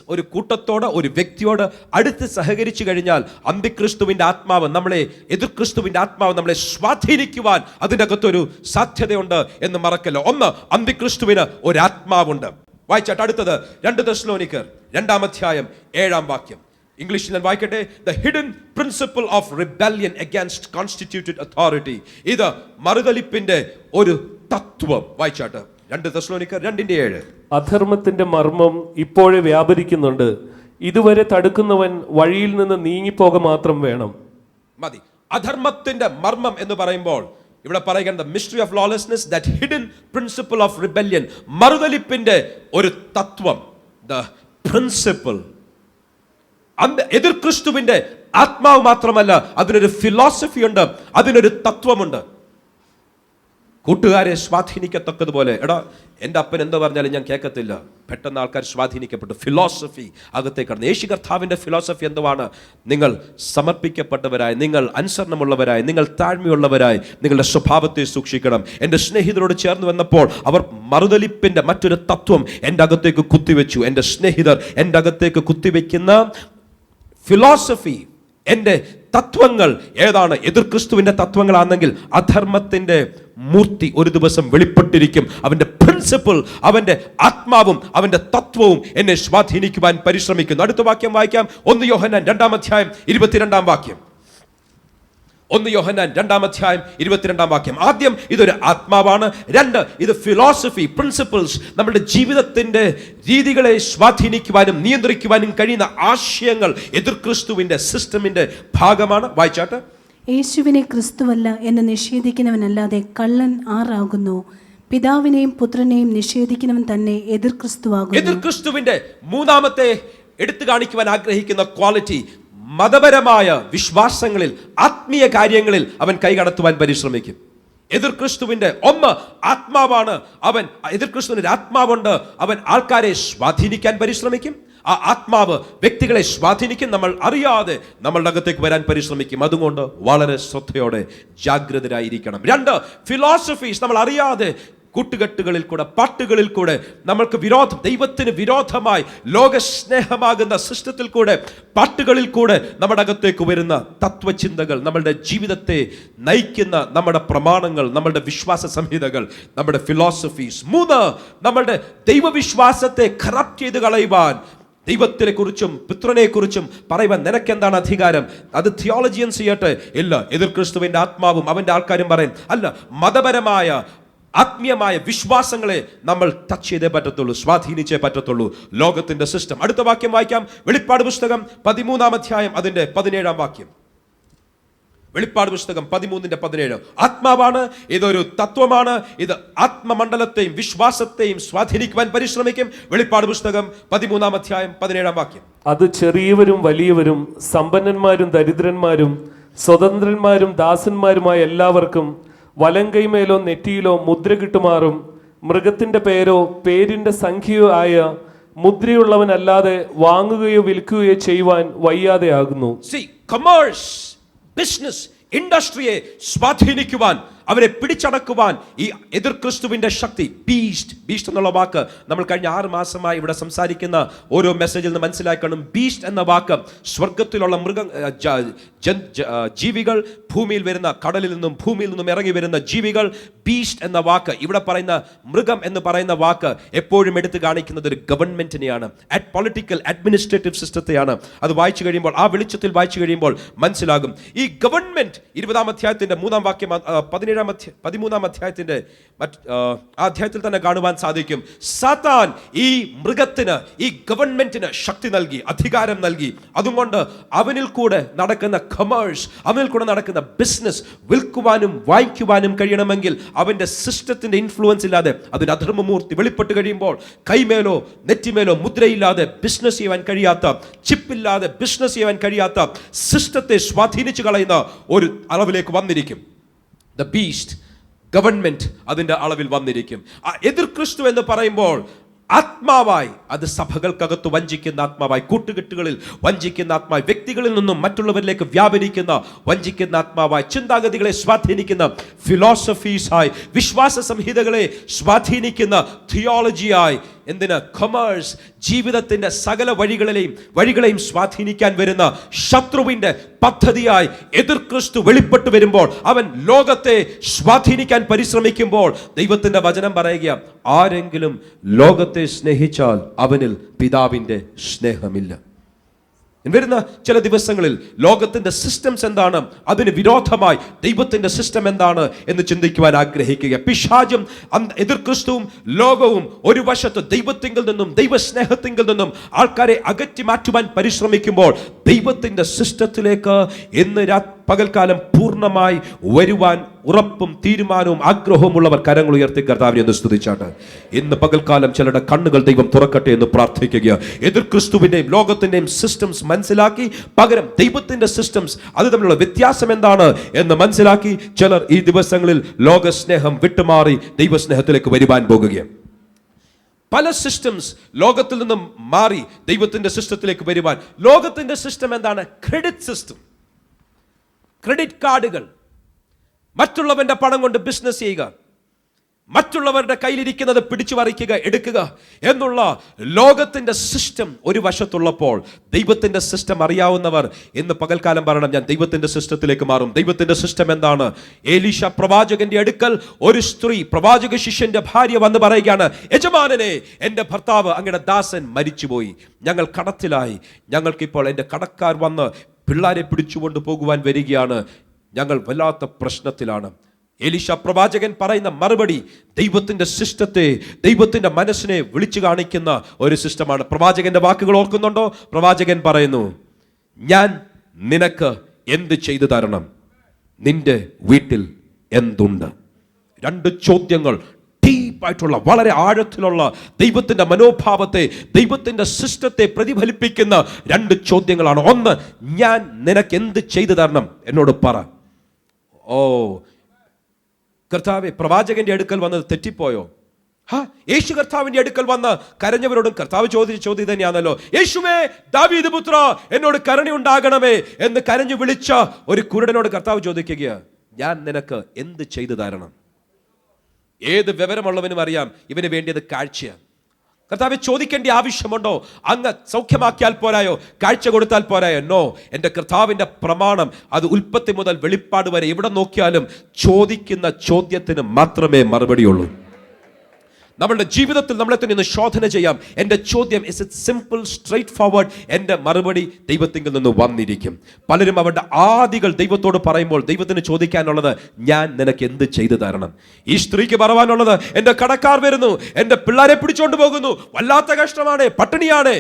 ഒരു കൂട്ടത്തോട്, ഒരു വ്യക്തിയോട് അടുത്ത് സഹകരിച്ചു കഴിഞ്ഞാൽ അന്തിക്രിസ്തുവിന്റെ ആത്മാവ് നമ്മളെ, എതിർ ക്രിസ്തുവിന്റെ ആത്മാവ് നമ്മളെ സ്വാധീനിക്കുവാൻ അതിനകത്തൊരു സാധ്യതയുണ്ട് എന്ന് മറക്കല്ല. ഒന്ന്, അന്തിക്രിസ്തുവിന് ഒരു ആത്മാവുണ്ട്. വായിച്ചാട്ട് അടുത്തത് 2 തെസ്സലോനിക്കർ 2-ാം അധ്യായം 7-ാം വാക്യം. ഇംഗ്ലീഷിൽ ഞാൻ വായിക്കട്ടെ. The hidden principle of rebellion against constituted authority. ഇത് മറുതലിപ്പിന്റെ ഒരു തത്വം. വായിച്ചാട്ട് 2 തെസ്സലോനിക്കർ 2:7. അധർമ്മത്തിന്റെ മർമ്മം ഇപ്പോഴേ വ്യാപരിക്കുന്നുണ്ട്, ഇതുവരെ തടുക്കുന്നവൻ വഴിയിൽ നിന്ന് നീങ്ങിപ്പോക മാത്രം വേണം. മതി. അധർമ്മത്തിന്റെ മർമ്മം എന്ന് പറയുമ്പോൾ ഇവിടെ പറയുക the mystery of lawlessness, that hidden principle of rebellion, മറുതലിപ്പിന്റെ ഒരു തത്വം, the principle. എതിർ ക്രിസ്തുവിന്റെ ആത്മാവ് മാത്രമല്ല, അതിനൊരു ഫിലോസഫി ഉണ്ട്, അതിനൊരു തത്വമുണ്ട്. കൂട്ടുകാരെ സ്വാധീനിക്കത്തക്കതുപോലെ, എടാ എൻ്റെ അപ്പൻ എന്താ പറഞ്ഞാലും ഞാൻ കേൾക്കത്തില്ല. പെട്ടെന്ന് ആൾക്കാർ സ്വാധീനിക്കപ്പെട്ടു. ഫിലോസഫി അകത്തേക്ക് കടന്നു. യേശു കർത്താവിൻ്റെ ഫിലോസഫി എന്തുവാണ്? നിങ്ങൾ സമർപ്പിക്കപ്പെട്ടവരായി, നിങ്ങൾ അനുസരണമുള്ളവരായി, നിങ്ങൾ താഴ്മയുള്ളവരായി നിങ്ങളുടെ സ്വഭാവത്തെ സൂക്ഷിക്കണം. എൻ്റെ സ്നേഹിതരോട് ചേർന്ന് വന്നപ്പോൾ അവർ മറുതലിപ്പിൻ്റെ മറ്റൊരു തത്വം എൻ്റെ അകത്തേക്ക് കുത്തിവെച്ചു. എൻ്റെ സ്നേഹിതർ എൻ്റെ അകത്തേക്ക് കുത്തിവെക്കുന്ന ഫിലോസഫി, എൻ്റെ തത്വങ്ങൾ ഏതാണ്? എതിർ ക്രിസ്തുവിൻ്റെ തത്വങ്ങളാണെങ്കിൽ അധർമ്മത്തിൻ്റെ മൂർത്തി ഒരു ദിവസം വെളിപ്പെട്ടിരിക്കും. അവൻ്റെ പ്രിൻസിപ്പിൾ, അവൻ്റെ ആത്മാവും അവൻ്റെ തത്വവും എന്നെ സ്വാധീനിക്കുവാൻ പരിശ്രമിക്കുന്നു. അടുത്ത വാക്യം വായിക്കാം. 1 യോഹന്നാൻ 2-ാം അധ്യായം 22-ാം വാക്യം. 1 യോഹന്നാൻ 2-ാം അധ്യായം 22-ാം വാക്യം. ആദ്യം ഇതൊരു ആത്മാവാണ്. 2 ഇത് ഫിലോസഫി, പ്രിൻസിപ്പിൾസ്, നമ്മുടെ ജീവിതത്തിന്റെ രീതികളെ സ്വാധീനിക്കുവാനും നിയന്ത്രിക്കുവാനും കഴിയുന്ന ആശയങ്ങൾ എതിർ ക്രിസ്തുവിന്റെ സിസ്റ്റമിന്റെ ഭാഗമാണ്. വായിച്ചാട്ട്. യേശുവിനെ ക്രിസ്തുവല്ല എന്ന് നിഷേധിക്കുന്നവനല്ലാതെ കള്ളൻ ആറാകുന്നു. പിതാവിനെയും പുത്രനെയും നിഷേധിക്കുന്നവൻ തന്നെ എതിർ ക്രിസ്തുവാകുന്നു. എതിർ ക്രിസ്തുവിന്റെ മൂന്നാമത്തെ എടുത്തു കാണിക്കുവാൻ ആഗ്രഹിക്കുന്ന ക്വാളിറ്റി, മതപരമായ വിശ്വാസങ്ങളിൽ, ആത്മീയ കാര്യങ്ങളിൽ അവൻ കൈകടത്തുവാൻ പരിശ്രമിക്കും. എതിർ ക്രിസ്തുവിന്റെ ആത്മാവാണ്. അവൻ എതിർ ക്രിസ്തുവിന്റെ ആത്മാവുണ്ട്. അവൻ ആൾക്കാരെ സ്വാധീനിക്കാൻ പരിശ്രമിക്കും. ആ ആത്മാവ് വ്യക്തികളെ സ്വാധീനിക്കും. നമ്മൾ അറിയാതെ നമ്മളുടെ അകത്തേക്ക് വരാൻ പരിശ്രമിക്കും. അതുകൊണ്ട് വളരെ ശ്രദ്ധയോടെ ജാഗ്രതരായിരിക്കണം. 2 ഫിലോസഫീസ്, നമ്മൾ അറിയാതെ കൂട്ടുകെട്ടുകളിൽ കൂടെ, പാട്ടുകളിൽ കൂടെ, നമ്മൾക്ക് ദൈവത്തിന് വിരോധമായി ലോകസ്നേഹമാകുന്ന സിസ്റ്റത്തിൽ കൂടെ, പാട്ടുകളിൽ കൂടെ നമ്മുടെ അകത്തേക്ക് വരുന്ന തത്വചിന്തകൾ, നമ്മളുടെ ജീവിതത്തെ നയിക്കുന്ന നമ്മുടെ പ്രമാണങ്ങൾ, നമ്മളുടെ വിശ്വാസ സംഹിതകൾ, നമ്മുടെ ഫിലോസഫീസ്. 3 നമ്മളുടെ ദൈവവിശ്വാസത്തെ കറപ്റ്റ് ചെയ്ത് കളയുവാൻ, ദൈവത്തിനെ കുറിച്ചും പുത്രനെ കുറിച്ചും പറയുവാൻ നിനക്കെന്താണ് അധികാരം? അത് തിയോളജിയൻസ് ചെയ്യട്ടെ. ഇല്ല, എതിർ ക്രിസ്തുവിന്റെ ആത്മാവും അവന്റെ ആൾക്കാരും പറയും, അല്ല, മതപരമായ ആത്മീയമായ വിശ്വാസങ്ങളെ നമ്മൾ ടച്ച് ചെയ്തേ പറ്റത്തുള്ളൂ, സ്വാധീനിച്ചേ പറ്റത്തുള്ളൂ, ലോകത്തിന്റെ സിസ്റ്റം. അടുത്ത വാക്യം വായിക്കാം. വെളിപ്പാട് പുസ്തകം 13-ാം അധ്യായം അതിന്റെ 17-ാം വാക്യം. വെളിപ്പാട് പുസ്തകം 13-17. ആത്മാവാണ്, ഇതൊരു തത്വമാണ്. ഇത് ആത്മമണ്ഡലത്തെയും വിശ്വാസത്തെയും സ്വാധീനിക്കുവാൻ പരിശ്രമിക്കും. വെളിപ്പാട് പുസ്തകം 13-ാം അധ്യായം 17-ാം വാക്യം. അത് ചെറിയവരും വലിയവരും, സമ്പന്നന്മാരും ദരിദ്രന്മാരും, സ്വതന്ത്രന്മാരും ദാസന്മാരുമായ എല്ലാവർക്കും വലങ്കൈമേലോ നെറ്റിയിലോ മുദ്ര കിട്ടുമാറും മൃഗത്തിന്റെ പേരോ പേരിന്റെ സംഖ്യയോ ആയ മുദ്രയുള്ളവനല്ലാതെ വാങ്ങുകയോ വിൽക്കുകയോ ചെയ്യുവാൻ വയ്യാതെയാകുന്നു. കൊമേഴ്സ്, ബിസിനസ്, ഇൻഡസ്ട്രിയെ സ്വാധീനിക്കുവാൻ, അവരെ പിടിച്ചടക്കുവാൻ ഈ എതിർ ക്രിസ്തുവിന്റെ ശക്തി, ബീസ്റ്റ് എന്നുള്ള വാക്ക് നമ്മൾ കഴിഞ്ഞ 6 മാസമായി ഇവിടെ സംസാരിക്കുന്ന ഓരോ മെസ്സേജിൽ നിന്ന് മനസ്സിലാക്കണം. ബീസ്റ്റ് എന്ന വാക്ക് സ്വർഗത്തിലുള്ള ജീവികൾ, ഭൂമിയിൽ വരുന്ന, കടലിൽ നിന്നും ഭൂമിയിൽ നിന്നും ഇറങ്ങി വരുന്ന ജീവികൾ. ബീസ്റ്റ് എന്ന വാക്ക്, ഇവിടെ പറയുന്ന മൃഗം എന്ന് പറയുന്ന വാക്ക് എപ്പോഴും എടുത്തു കാണിക്കുന്നത് ഒരു ഗവൺമെന്റിനെയാണ്, പൊളിറ്റിക്കൽ അഡ്മിനിസ്ട്രേറ്റീവ് സിസ്റ്റത്തെയാണ്. അത് വായിച്ചു കഴിയുമ്പോൾ, ആ വെളിച്ചത്തിൽ വായിച്ചു കഴിയുമ്പോൾ മനസ്സിലാകും. ഈ ഗവൺമെന്റ് 20-ാം അധ്യായത്തിന്റെ 3-ാം വാക്യം, 13-ാം അധ്യായത്തിന്റെ അധ്യായത്തിൽ തന്നെ കാണുവാൻ സാധിക്കും. സാത്താൻ ഈ മൃഗത്തിന്, ഈ ഗവൺമെന്റിന് ശക്തി നൽകി, അധികാരം നൽകി. അതുകൊണ്ട് അവനിൽ കൂടെ നടക്കുന്ന കൊമേഴ്സ്, അവനിൽ കൂടെ നടക്കുന്ന ബിസിനസ് വിൽക്കുവാനും വാങ്ങിക്കുവാനും കഴിയണമെങ്കിൽ അവന്റെ സിസ്റ്റത്തിന്റെ ഇൻഫ്ലുവൻസ് ഇല്ലാതെ, അതിന്റെ അധർമ്മമൂർത്തി വെളിപ്പെട്ട് കഴിയുമ്പോൾ, കൈമേലോ നെറ്റിമേലോ മുദ്രയില്ലാതെ ബിസിനസ് ചെയ്യാൻ കഴിയാത്ത, ചിപ്പില്ലാതെ ബിസിനസ് ചെയ്യാൻ കഴിയാത്ത സിസ്റ്റത്തെ സ്വാധീനിച്ചു കളയുന്ന ഒരു അളവിലേക്ക് വന്നിരിക്കും. The beast, ഗവൺമെന്റ് അതിന്റെ അളവിൽ വന്നിരിക്കും. എതിർ ക്രിസ്തു എന്ന് പറയുമ്പോൾ ആത്മാവായി, അത് സഭകൾക്കകത്ത് വഞ്ചിക്കുന്ന ആത്മാവായി, കൂട്ടുകെട്ടുകളിൽ വഞ്ചിക്കുന്ന ആത്മാവായി, വ്യക്തികളിൽ നിന്നും മറ്റുള്ളവരിലേക്ക് വ്യാപരിക്കുന്ന വഞ്ചിക്കുന്ന ആത്മാവായി, ചിന്താഗതികളെ സ്വാധീനിക്കുന്ന ഫിലോസഫീസായി, വിശ്വാസ സംഹിതകളെ സ്വാധീനിക്കുന്ന തിയോളജിയായി, എന്തിന്? കൊമേഴ്സ്, ജീവിതത്തിന്റെ സകല വഴികളെയും സ്വാധീനിക്കാൻ വരുന്ന ശത്രുവിന്റെ പദ്ധതിയായി എതിർ ക്രിസ്തു വെളിപ്പെട്ടു വരുമ്പോൾ, അവൻ ലോകത്തെ സ്വാധീനിക്കാൻ പരിശ്രമിക്കുമ്പോൾ, ദൈവത്തിന്റെ വചനം പറയുക, ആരെങ്കിലും ലോകത്തെ സ്നേഹിച്ചാൽ അവനിൽ പിതാവിന്റെ സ്നേഹമില്ല. വരുന്ന ചില ദിവസങ്ങളിൽ ലോകത്തിന്റെ സിസ്റ്റംസ് എന്താണ്, അതിന് വിരോധമായി ദൈവത്തിന്റെ സിസ്റ്റം എന്താണ് എന്ന് ചിന്തിക്കുവാൻ ആഗ്രഹിക്കുക. പിശാചും എതിർ ക്രിസ്തുവും ലോകവും ഒരു വശത്ത് ദൈവത്തിങ്കിൽ നിന്നും, ദൈവസ്നേഹത്തിങ്കിൽ നിന്നും ആൾക്കാരെ അകറ്റി മാറ്റുവാൻ പരിശ്രമിക്കുമ്പോൾ, ദൈവത്തിന്റെ സിസ്റ്റത്തിലേക്ക് ഇന്ന് പകൽക്കാലം പൂർണ്ണമായി വരുവാൻ ഉറപ്പും തീരുമാനവും ആഗ്രഹവും ഉള്ളവർ കരങ്ങൾ ഉയർത്തി കർത്താവിനെ ഒന്ന് സ്തുതിച്ചാട്ട്. ഇന്ന് പകൽക്കാലം ചിലരുടെ കണ്ണുകൾ ദൈവം തുറക്കട്ടെ എന്ന് പ്രാർത്ഥിക്കുക. എതിർ ക്രിസ്തുവിന്റെയും ലോകത്തിന്റെയും സിസ്റ്റംസ് മനസ്സിലാക്കി പകരം ദൈവത്തിന്റെ സിസ്റ്റംസ് അത് തമ്മിലുള്ള വ്യത്യാസം എന്താണ് എന്ന് മനസ്സിലാക്കി ചിലർ ഈ ദിവസങ്ങളിൽ ലോകസ്നേഹം വിട്ടുമാറി ദൈവസ്നേഹത്തിലേക്ക് വരുവാൻ പോകുകയാണ്. പല സിസ്റ്റംസ് ലോകത്തിൽ നിന്നും മാറി ദൈവത്തിന്റെ സിസ്റ്റത്തിലേക്ക് വരുവാൻ. ലോകത്തിന്റെ സിസ്റ്റം എന്താണ്? ക്രെഡിറ്റ് സിസ്റ്റം, ക്രെഡിറ്റ് കാർഡുകൾ, മറ്റുള്ളവന്റെ പണം കൊണ്ട് ബിസിനസ് ചെയ്യുക, മറ്റുള്ളവരുടെ കയ്യിലിരിക്കുന്നത് പിടിച്ചു പറിക്കുക, എടുക്കുക എന്നുള്ള ലോകത്തിന്റെ സിസ്റ്റം ഒരു വശത്തുള്ളപ്പോൾ ദൈവത്തിന്റെ സിസ്റ്റം അറിയാവുന്നവർ ഇന്ന് പകൽക്കാലം പറയണം, ഞാൻ ദൈവത്തിന്റെ സിസ്റ്റത്തിലേക്ക് മാറും. ദൈവത്തിന്റെ സിസ്റ്റം എന്താണ്? എലീശ പ്രവാചകന്റെ അടുക്കൽ ഒരു സ്ത്രീ, പ്രവാചക ശിഷ്യന്റെ ഭാര്യ വന്ന് പറയുകയാണ്, യജമാനനെ, എന്റെ ഭർത്താവ് അങ്ങയുടെ ദാസൻ മരിച്ചുപോയി, ഞങ്ങൾ കടത്തിലായി, ഞങ്ങൾക്കിപ്പോൾ എൻ്റെ കടക്കാർ വന്ന് പിള്ളാരെ പിടിച്ചുകൊണ്ട് പോകുവാൻ വരികയാണ്, ഞങ്ങൾ വല്ലാത്ത പ്രശ്നത്തിലാണ്. എലീശ പ്രവാചകൻ പറയുന്ന മറുപടി ദൈവത്തിന്റെ സിസ്റ്റത്തെ, ദൈവത്തിന്റെ മനസ്സിനെ വിളിച്ചു കാണിക്കുന്ന ഒരു സിസ്റ്റമാണ്. പ്രവാചകന്റെ വാക്കുകൾ ഓർക്കുന്നുണ്ടോ? പ്രവാചകൻ പറയുന്നു, ഞാൻ നിനക്ക് എന്ത് ചെയ്തു തരണം? നിന്റെ വീട്ടിൽ എന്തുണ്ട്? രണ്ട് ചോദ്യങ്ങൾ, ഡീപ്പായിട്ടുള്ള, വളരെ ആഴത്തിലുള്ള ദൈവത്തിന്റെ മനോഭാവത്തെ, ദൈവത്തിന്റെ സിസ്റ്റത്തെ പ്രതിഫലിപ്പിക്കുന്ന രണ്ട് ചോദ്യങ്ങളാണ്. ഒന്ന്, ഞാൻ നിനക്ക് എന്ത് ചെയ്തു തരണം? എന്നോട് പറ. ഓ കർത്താവെ, പ്രവാചകന്റെ അടുക്കൽ വന്നത് തെറ്റിപ്പോയോ? യേശു കർത്താവിന്റെ അടുക്കൽ വന്ന് കരഞ്ഞവരോടും കർത്താവ് ചോദിച്ച ചോദ്യം തന്നെയാണല്ലോ, യേശുവേ ദാവീദ് പുത്ര, എന്നോട് കരുണയുണ്ടാകണമേ എന്ന് കരഞ്ഞു വിളിച്ച ഒരു കുരുടനോട് കർത്താവ് ചോദിക്കുക, ഞാൻ നിനക്ക് എന്ത് ചെയ്തു തരണം? ഏത് വിവരമുള്ളവനും അറിയാം ഇവന് വേണ്ടിയത് കാഴ്ചയാണ്. കർത്താവെ, ചോദിക്കേണ്ട ആവശ്യമുണ്ടോ? അങ്ങ് സൗഖ്യമാക്കിയാൽ പോരായോ? കാഴ്ച കൊടുത്താൽ പോരായോ? നോ. എൻ്റെ കർത്താവിൻ്റെ പ്രമാണം അത് ഉൽപ്പത്തി മുതൽ വെളിപ്പാട് വരെ എവിടെ നോക്കിയാലും ചോദിക്കുന്ന ചോദ്യത്തിന് മാത്രമേ മറുപടിയുള്ളൂ. നമ്മളുടെ ജീവിതത്തിൽ നമ്മളെ തന്നെ ഒന്ന് ശോധന ചെയ്യാം. എൻ്റെ ചോദ്യം is it simple, straight forward? എൻ്റെ മറുപടി ദൈവത്തിൽ നിന്ന് വന്നിരിക്കും. പലരും അവരുടെ ആദികൾ ദൈവത്തോട് പറയുമ്പോൾ ദൈവത്തിന് ചോദിക്കാനുള്ളത്, ഞാൻ നിനക്ക് എന്ത് ചെയ്തു തരണം? ഈ സ്ത്രീക്ക് പറയാനുള്ളത്, എൻ്റെ കടക്കാർ വരുന്നു, എൻ്റെ പിള്ളേരെ പിടിച്ചോണ്ട് പോകുന്നു, വല്ലാത്ത കഷ്ടമാണ്, പട്ടിണിയാണ്.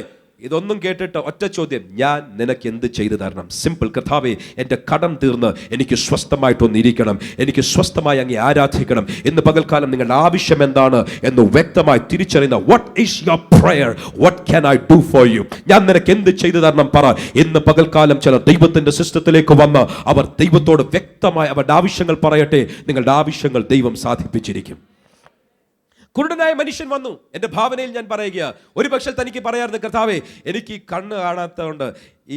ഇതൊന്നും കേട്ടിട്ട് ഒറ്റ ചോദ്യം, ഞാൻ നിനക്ക് എന്ത് ചെയ്തു തരണം? സിമ്പിൾ. കർത്താവേ, എൻ്റെ കടം തീർന്ന് എനിക്ക് സ്വസ്ഥമായിട്ടൊന്നിരിക്കണം, എനിക്ക് സ്വസ്ഥമായി അങ്ങേ ആരാധിക്കണം. ഇന്ന് പകൽക്കാലം നിങ്ങളുടെ ആവശ്യം എന്താണ് എന്ന് വ്യക്തമായി തിരിച്ചറിയുന്ന, what is your prayer, what can I do for you? ഞാൻ നിനക്ക് എന്ത് ചെയ്തു തരണം പറ. ഇന്ന് പകൽക്കാലം ചില ദൈവത്തിന്റെ സിസ്റ്റത്തിലേക്ക് വന്ന് അവർ ദൈവത്തോട് വ്യക്തമായി അവരുടെ ആവശ്യങ്ങൾ പറയട്ടെ. നിങ്ങളുടെ ആവശ്യങ്ങൾ ദൈവം സാധിപ്പിച്ചിരിക്കും. കുരുടനായ മനുഷ്യൻ വന്നു. എൻ്റെ ഭാവനയിൽ ഞാൻ പറയുക, ഒരു പക്ഷേ തനിക്ക് പറയാറുണ്ട്, കർത്താവേ, എനിക്ക് കണ്ണ് കാണാത്തതുകൊണ്ട്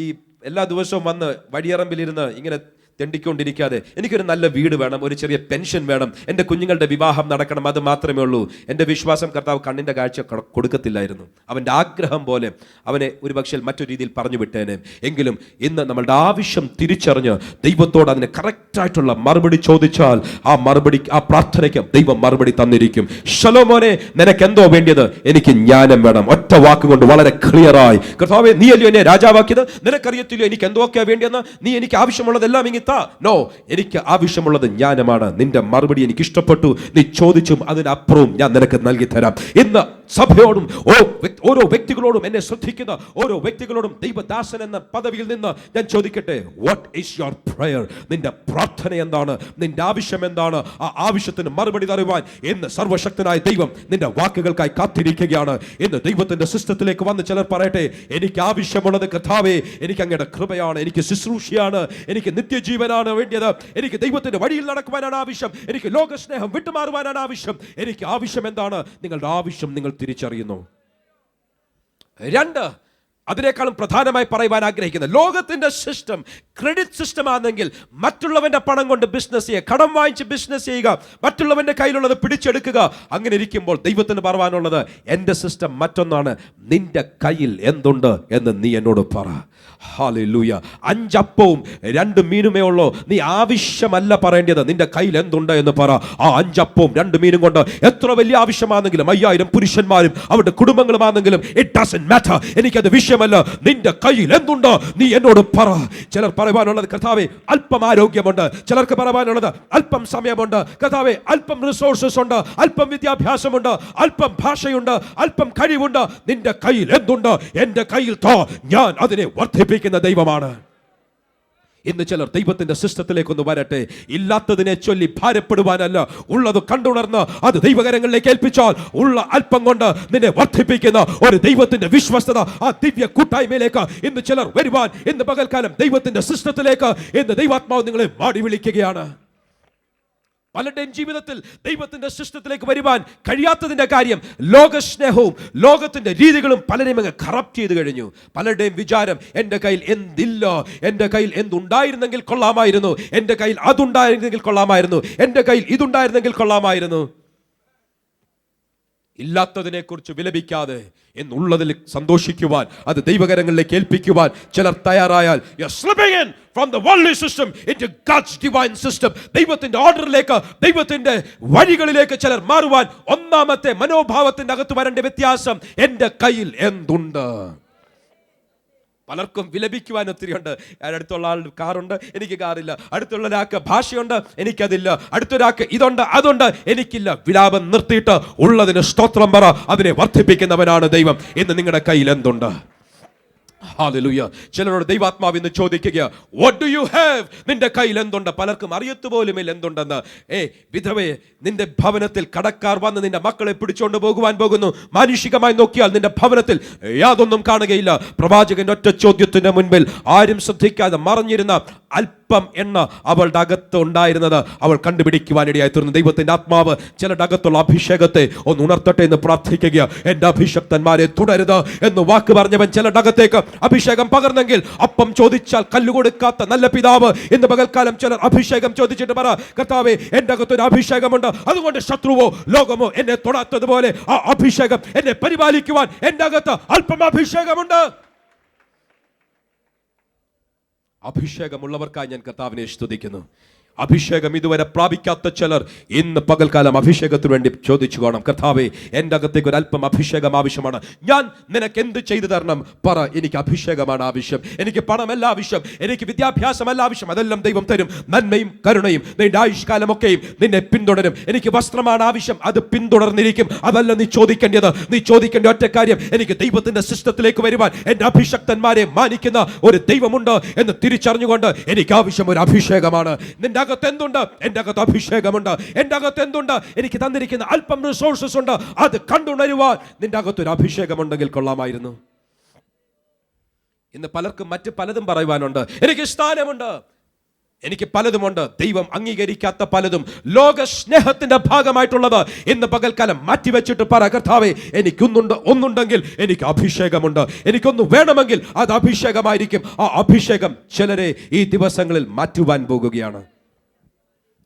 ഈ എല്ലാ ദിവസവും വന്ന് വഴിയറമ്പിലിരുന്ന് ഇങ്ങനെ തെണ്ടിക്കൊണ്ടിരിക്കാതെ എനിക്കൊരു നല്ല വീട് വേണം, ഒരു ചെറിയ പെൻഷൻ വേണം, എൻ്റെ കുഞ്ഞുങ്ങളുടെ വിവാഹം നടക്കണം, അത് മാത്രമേ ഉള്ളൂ. എൻ്റെ വിശ്വാസം കർത്താവ് കണ്ണിൻ്റെ കാഴ്ച കൊടുക്കത്തില്ലായിരുന്നു. അവൻ്റെ ആഗ്രഹം പോലെ അവനെ ഒരു പക്ഷേ മറ്റൊരു രീതിയിൽ പറഞ്ഞു വിട്ടേനെ. എങ്കിലും ഇന്ന് നമ്മളുടെ ആവശ്യം തിരിച്ചറിഞ്ഞ് ദൈവത്തോട് അതിന് കറക്റ്റായിട്ടുള്ള മറുപടി ചോദിച്ചാൽ ആ മറുപടി, ആ പ്രാർത്ഥനയ്ക്ക് ദൈവം മറുപടി തന്നിരിക്കും. ശലോമോനെ, നിനക്ക് എന്തോ വേണ്ടിയത്? എനിക്ക് ജ്ഞാനം വേണം. ഒറ്റ വാക്കുകൊണ്ട് വളരെ ക്ലിയറായി, കർത്താവേ, നീ അല്ലയോ എന്നെ രാജാവാക്കിയത്, നിനക്കറിയത്തില്ലോ എനിക്ക് എന്തൊക്കെയാണ് വേണ്ടിയെന്ന്, നീ എനിക്ക് ആവശ്യമുള്ളതെല്ലാം ഇങ്ങനെ നോ, എനിക്ക് ആവശ്യമുള്ളത് ജ്ഞാനമാണ്. നിന്റെ മറുപടി എനിക്ക് ഇഷ്ടപ്പെട്ടു, നീ ചോദിച്ചും അതിനപ്പുറവും ഞാൻ നിനക്ക് നൽകി തരാം. ഇന്ന് സഭയോടും ഓരോ വ്യക്തികളോടും, എന്നെ ശ്രദ്ധിക്കുന്ന ഓരോ വ്യക്തികളോടും ദൈവദാസൻ എന്ന പദവിയിൽ നിന്ന് ഞാൻ ചോദിക്കട്ടെ, വാട്ട് ഈസ് യുവർ പ്രയർ? നിന്റെ പ്രാർത്ഥന എന്താണ്? നിന്റെ ആവശ്യം എന്താണ്? ആ ആവശ്യത്തിന് മറുപടി തരുവാൻ ഇന്ന് സർവശക്തനായ ദൈവം നിന്റെ വാക്കുകൾക്കായി കാത്തിരിക്കുകയാണ്. ഇന്ന് ദൈവത്തിന്റെ സിസ്റ്റത്തിലേക്ക് വന്ന് ചിലർ പറയട്ടെ, എനിക്ക് ആവശ്യമുള്ളത് കർത്താവേ, എനിക്ക് അങ്ങയുടെ കൃപയാണ്, എനിക്ക് ശുശ്രൂഷയാണ്, എനിക്ക് നിത്യജീവനാണ് വേണ്ടിയത്, എനിക്ക് ദൈവത്തിന്റെ വഴിയിൽ നടക്കുവാനാണ് ആവശ്യം, എനിക്ക് ലോകസ്നേഹം വിട്ടുമാറുവാനാണ് ആവശ്യം. എനിക്ക് ആവശ്യം എന്താണ്? നിങ്ങളുടെ ആവശ്യം നിങ്ങൾ തിരിച്ചറിയുന്നു. രണ്ട്, അതിനേക്കാളും പ്രധാനമായി പറയുവാൻ ആഗ്രഹിക്കുന്നത്, ലോകത്തിന്റെ സിസ്റ്റം ക്രെഡിറ്റ് സിസ്റ്റം ആണെങ്കിൽ മറ്റുള്ളവന്റെ പണം കൊണ്ട് ബിസിനസ് ചെയ്യുക, കടം വാങ്ങിച്ച് ബിസിനസ് ചെയ്യുക, മറ്റുള്ളവന്റെ കയ്യിലുള്ളത് പിടിച്ചെടുക്കുക. അങ്ങനെ ഇരിക്കുമ്പോൾ ദൈവത്തിന് പറയാനുള്ളത്, എൻ്റെ സിസ്റ്റം മറ്റൊന്നാണ്. നിന്റെ കയ്യിൽ എന്തുണ്ട് എന്ന് നീ എന്നോട് പറ. ഹല്ലേലൂയ. 5 അപ്പവും 2 മീനുമേ ഉള്ളൂ. നീ ആവശ്യമല്ല പറയേണ്ടത്, നിന്റെ കയ്യിൽ എന്തുണ്ട് എന്ന് പറ. ആ 5 അപ്പവും 2 മീനും കൊണ്ട് എത്ര വലിയ ആവശ്യമാണെങ്കിലും, 5000 പുരുഷന്മാരും അവരുടെ കുടുംബങ്ങളുമാണെങ്കിലും, ഇറ്റ് ഡസന്റ് മാറ്റർ, എനിക്കത് വിഷയമല്ല. നിന്റെ കയ്യിൽ എന്തുണ്ട് നീ എന്നോട് പറ. ചിലർ പറയാനുള്ളത്, കർത്താവേ, അല്പം ആരോഗ്യമുണ്ട്. ചിലർക്ക് പറയാനുള്ളത്, അല്പം സമയമുണ്ട്. കർത്താവേ, അല്പം റിസോഴ്സസ് ഉണ്ട്, അല്പം വിദ്യാഭ്യാസമുണ്ട്, അല്പം ഭാഷയുണ്ട്, അല്പം കഴിവുണ്ട്. നിന്റെ കയ്യിൽ എന്തുണ്ട്? എൻ്റെ കയ്യിൽ തോ, ഞാൻ അതിനെ വർദ്ധിപ്പിക്കുന്ന ദൈവമാണ്. ഇന്ന് ചിലർ ദൈവത്തിന്റെ സിസ്റ്റത്തിലേക്കൊന്ന് വരട്ടെ. ഇല്ലാത്തതിനെ ചൊല്ലി ഭാരപ്പെടുവാനല്ല, ഉള്ളത് കണ്ടുണർന്ന് അത് ദൈവകരങ്ങളിലേക്ക് ഏൽപ്പിച്ചാൽ ഉള്ള അല്പം കൊണ്ട് നിന്നെ വർദ്ധിപ്പിക്കുന്ന ഒരു ദൈവത്തിന്റെ വിശ്വസ്തത, ആ ദിവ്യ കൂട്ടായ്മയിലേക്ക് ഇന്ന് ചിലർ വരുവാൻ, ഇന്ന് പകൽക്കാലം ദൈവത്തിന്റെ സിസ്റ്റത്തിലേക്ക് ഇന്ന് ദൈവാത്മാവ് നിങ്ങളെ മാടി വിളിക്കുകയാണ്. പലരുടെയും ജീവിതത്തിൽ ദൈവത്തിന്റെ സിസ്റ്റത്തിലേക്ക് വരുവാൻ കഴിയാത്തതിന്റെ കാര്യം ലോകസ്നേഹവും ലോകത്തിന്റെ രീതികളും പലരെയും അങ്ങ് കറപ്റ്റ് ചെയ്ത് കഴിഞ്ഞു. പലരുടെയും വിചാരം, എൻ്റെ കയ്യിൽ എന്തില്ല, എൻ്റെ കയ്യിൽ എന്തുണ്ടായിരുന്നെങ്കിൽ കൊള്ളാമായിരുന്നു, എൻ്റെ കയ്യിൽ അതുണ്ടായിരുന്നെങ്കിൽ കൊള്ളാമായിരുന്നു, എൻ്റെ കയ്യിൽ ഇതുണ്ടായിരുന്നെങ്കിൽ കൊള്ളാമായിരുന്നു. ഇല്ലാത്തതിനെ കുറിച്ച് വിലപിക്കാതെ എന്നുള്ളതിൽ സന്തോഷിക്കുവാൻ, അത് ദൈവകരങ്ങളിലേക്ക് ഏൽപ്പിക്കുവാൻ ചിലർ തയ്യാറായാൽ, you are slipping in from the worldly system into God's divine system. ദൈവത്തിന്റെ ഓർഡറിലേക്ക്, ദൈവത്തിന്റെ വഴികളിലേക്ക് ചിലർ മാറുവാൻ ഒന്നാമത്തെ മനോഭാവത്തിന്റെ അകത്ത് വരേണ്ട വ്യത്യാസം, എൻ്റെ കയ്യിൽ എന്തുണ്ട്. പലർക്കും വിലപിക്കുവാൻ ഒത്തിരിയുണ്ട്. അടുത്തുള്ള ആൾ കാറുണ്ട്, എനിക്ക് കാറില്ല. അടുത്തുള്ള ഒരാൾക്ക് ഭാഷയുണ്ട്, എനിക്കതില്ല. അടുത്തൊരാൾക്ക് ഇതുണ്ട്, അതുണ്ട്, എനിക്കില്ല. വിലാപം നിർത്തിയിട്ട് ഉള്ളതിന് സ്തോത്രം പറ. അതിനെ വർദ്ധിപ്പിക്കുന്നവനാണ് ദൈവം. ഇന്ന് നിങ്ങളുടെ കയ്യിൽ എന്തുണ്ട്? ഹല്ലേലൂയ. ചിലരോട് ദൈവാത്മാവ് ഇന്ന് ചോദിക്കുക, what do you have? നിന്റെ കയ്യിൽ എന്തുണ്ട്? പലർക്കും അറിയത്തുപോലുമില്ല എന്തുണ്ടെന്ന്. വിധവയെ, നിന്റെ ഭവനത്തിൽ കടക്കാർ വന്ന് നിന്റെ മക്കളെ പിടിച്ചുകൊണ്ട് പോകുവാൻ പോകുന്നു. മാനുഷികമായി നോക്കിയാൽ നിന്റെ ഭവനത്തിൽ യാതൊന്നും കാണുകയില്ല. പ്രവാചകന്റെ ഒറ്റ ചോദ്യത്തിന് മുൻപിൽ ആരും ശ്രദ്ധിക്കാതെ മറഞ്ഞിരുന്ന അല്പം എണ്ണ അവളുടെ അകത്ത് ഉണ്ടായിരുന്നത് അവൾ കണ്ടുപിടിക്കുവാനിടയായി തീർന്നു. ദൈവത്തിന്റെ ആത്മാവ് ചിലരുടെ അകത്തുള്ള അഭിഷേകത്തെ ഒന്ന് ഉണർത്തട്ടെ എന്ന് പ്രാർത്ഥിക്കുക. എന്റെ അഭിഷക്തന്മാരെ തുടരുത് എന്ന് വാക്ക് പറഞ്ഞവൻ ചിലരുടെ അകത്തേക്ക് അഭിഷേകം പകർന്നെങ്കിൽ, അപ്പം ചോദിച്ചാൽ കല്ല് കൊടുക്കാത്ത നല്ല പിതാവ്, ഇന്ന് പകൽക്കാലം ചിലർ അഭിഷേകം ചോദിച്ചിട്ട് പറ, കർത്താവേ, എന്റെ അകത്തൊരു അഭിഷേകമുണ്ട്, അതുകൊണ്ട് ശത്രുവോ ലോകമോ എന്നെ തൊടാത്തതുപോലെ ആ അഭിഷേകം എന്നെ പരിപാലിക്കുവാൻ എന്റെ അകത്ത് അല്പം അഭിഷേകമുണ്ട്. അഭിഷേകമുള്ളവർക്കായി ഞാൻ കർത്താവിനെ സ്തുതിക്കുന്നു. അഭിഷേകം ഇതുവരെ പ്രാപിക്കാത്ത ചിലർ ഇന്ന് പകൽക്കാലം അഭിഷേകത്തിന് വേണ്ടി ചോദിച്ചു കാണാം, കർത്താവേ, എൻ്റെ അകത്തേക്ക് ഒരു അല്പം അഭിഷേകം ആവശ്യമാണ്. ഞാൻ നിനക്ക് എന്ത് ചെയ്തു തരണം? പറ. എനിക്ക് അഭിഷേകമാണ് ആവശ്യം, എനിക്ക് പണമല്ല ആവശ്യം, എനിക്ക് വിദ്യാഭ്യാസമല്ല ആവശ്യം. അതെല്ലാം ദൈവം തരും. നന്മയും കരുണയും നിന്റെ ആയുഷ്കാലമൊക്കെയും നിന്നെ പിന്തുടരും. എനിക്ക് വസ്ത്രമാണ് ആവശ്യം, അത് പിന്തുടർന്നിരിക്കും. അതല്ല നീ ചോദിക്കേണ്ടത്. നീ ചോദിക്കേണ്ട ഒറ്റ കാര്യം, എനിക്ക് ദൈവത്തിന്റെ സിസ്റ്റത്തിലേക്ക് വരുവാൻ എൻ്റെ അഭിഷക്തന്മാരെ മാനിക്കുന്ന ഒരു ദൈവമുണ്ട് എന്ന് തിരിച്ചറിഞ്ഞുകൊണ്ട് എനിക്ക് ആവശ്യം ഒരു അഭിഷേകമാണ്. നിന്റെ അകത്ത് എന്തുണ്ട്? എൻ്റെ അകത്ത് അഭിഷേകമുണ്ട്. എൻ്റെ അകത്ത് എന്തുണ്ട്? എനിക്ക് തന്നിരിക്കുന്ന അല്പം റിസോഴ്സസ് ഉണ്ട്. അത് കണ്ടുണരുവാൻ നിന്റെ അകത്തൊരു അഭിഷേകമുണ്ടെങ്കിൽ കൊള്ളാമായിരുന്നു. ഇന്ന് പലർക്കും മറ്റ് പലതും പറയുവാനുണ്ട്. എനിക്ക് സ്ഥാനമുണ്ട്, എനിക്ക് പലതുമുണ്ട്. ദൈവം അംഗീകരിക്കാത്ത പലതും, ലോക സ്നേഹത്തിന്റെ ഭാഗമായിട്ടുള്ളത് ഇന്ന് പകൽക്കാലം മാറ്റിവെച്ചിട്ട് പറ, കർത്താവേ, ഒന്നുണ്ടെങ്കിൽ എനിക്ക് അഭിഷേകമുണ്ട്. എനിക്കൊന്ന് വേണമെങ്കിൽ അത് അഭിഷേകമായിരിക്കും. ആ അഭിഷേകം ചിലരെ ഈ ദിവസങ്ങളിൽ മാറ്റുവാൻ പോകുകയാണ്.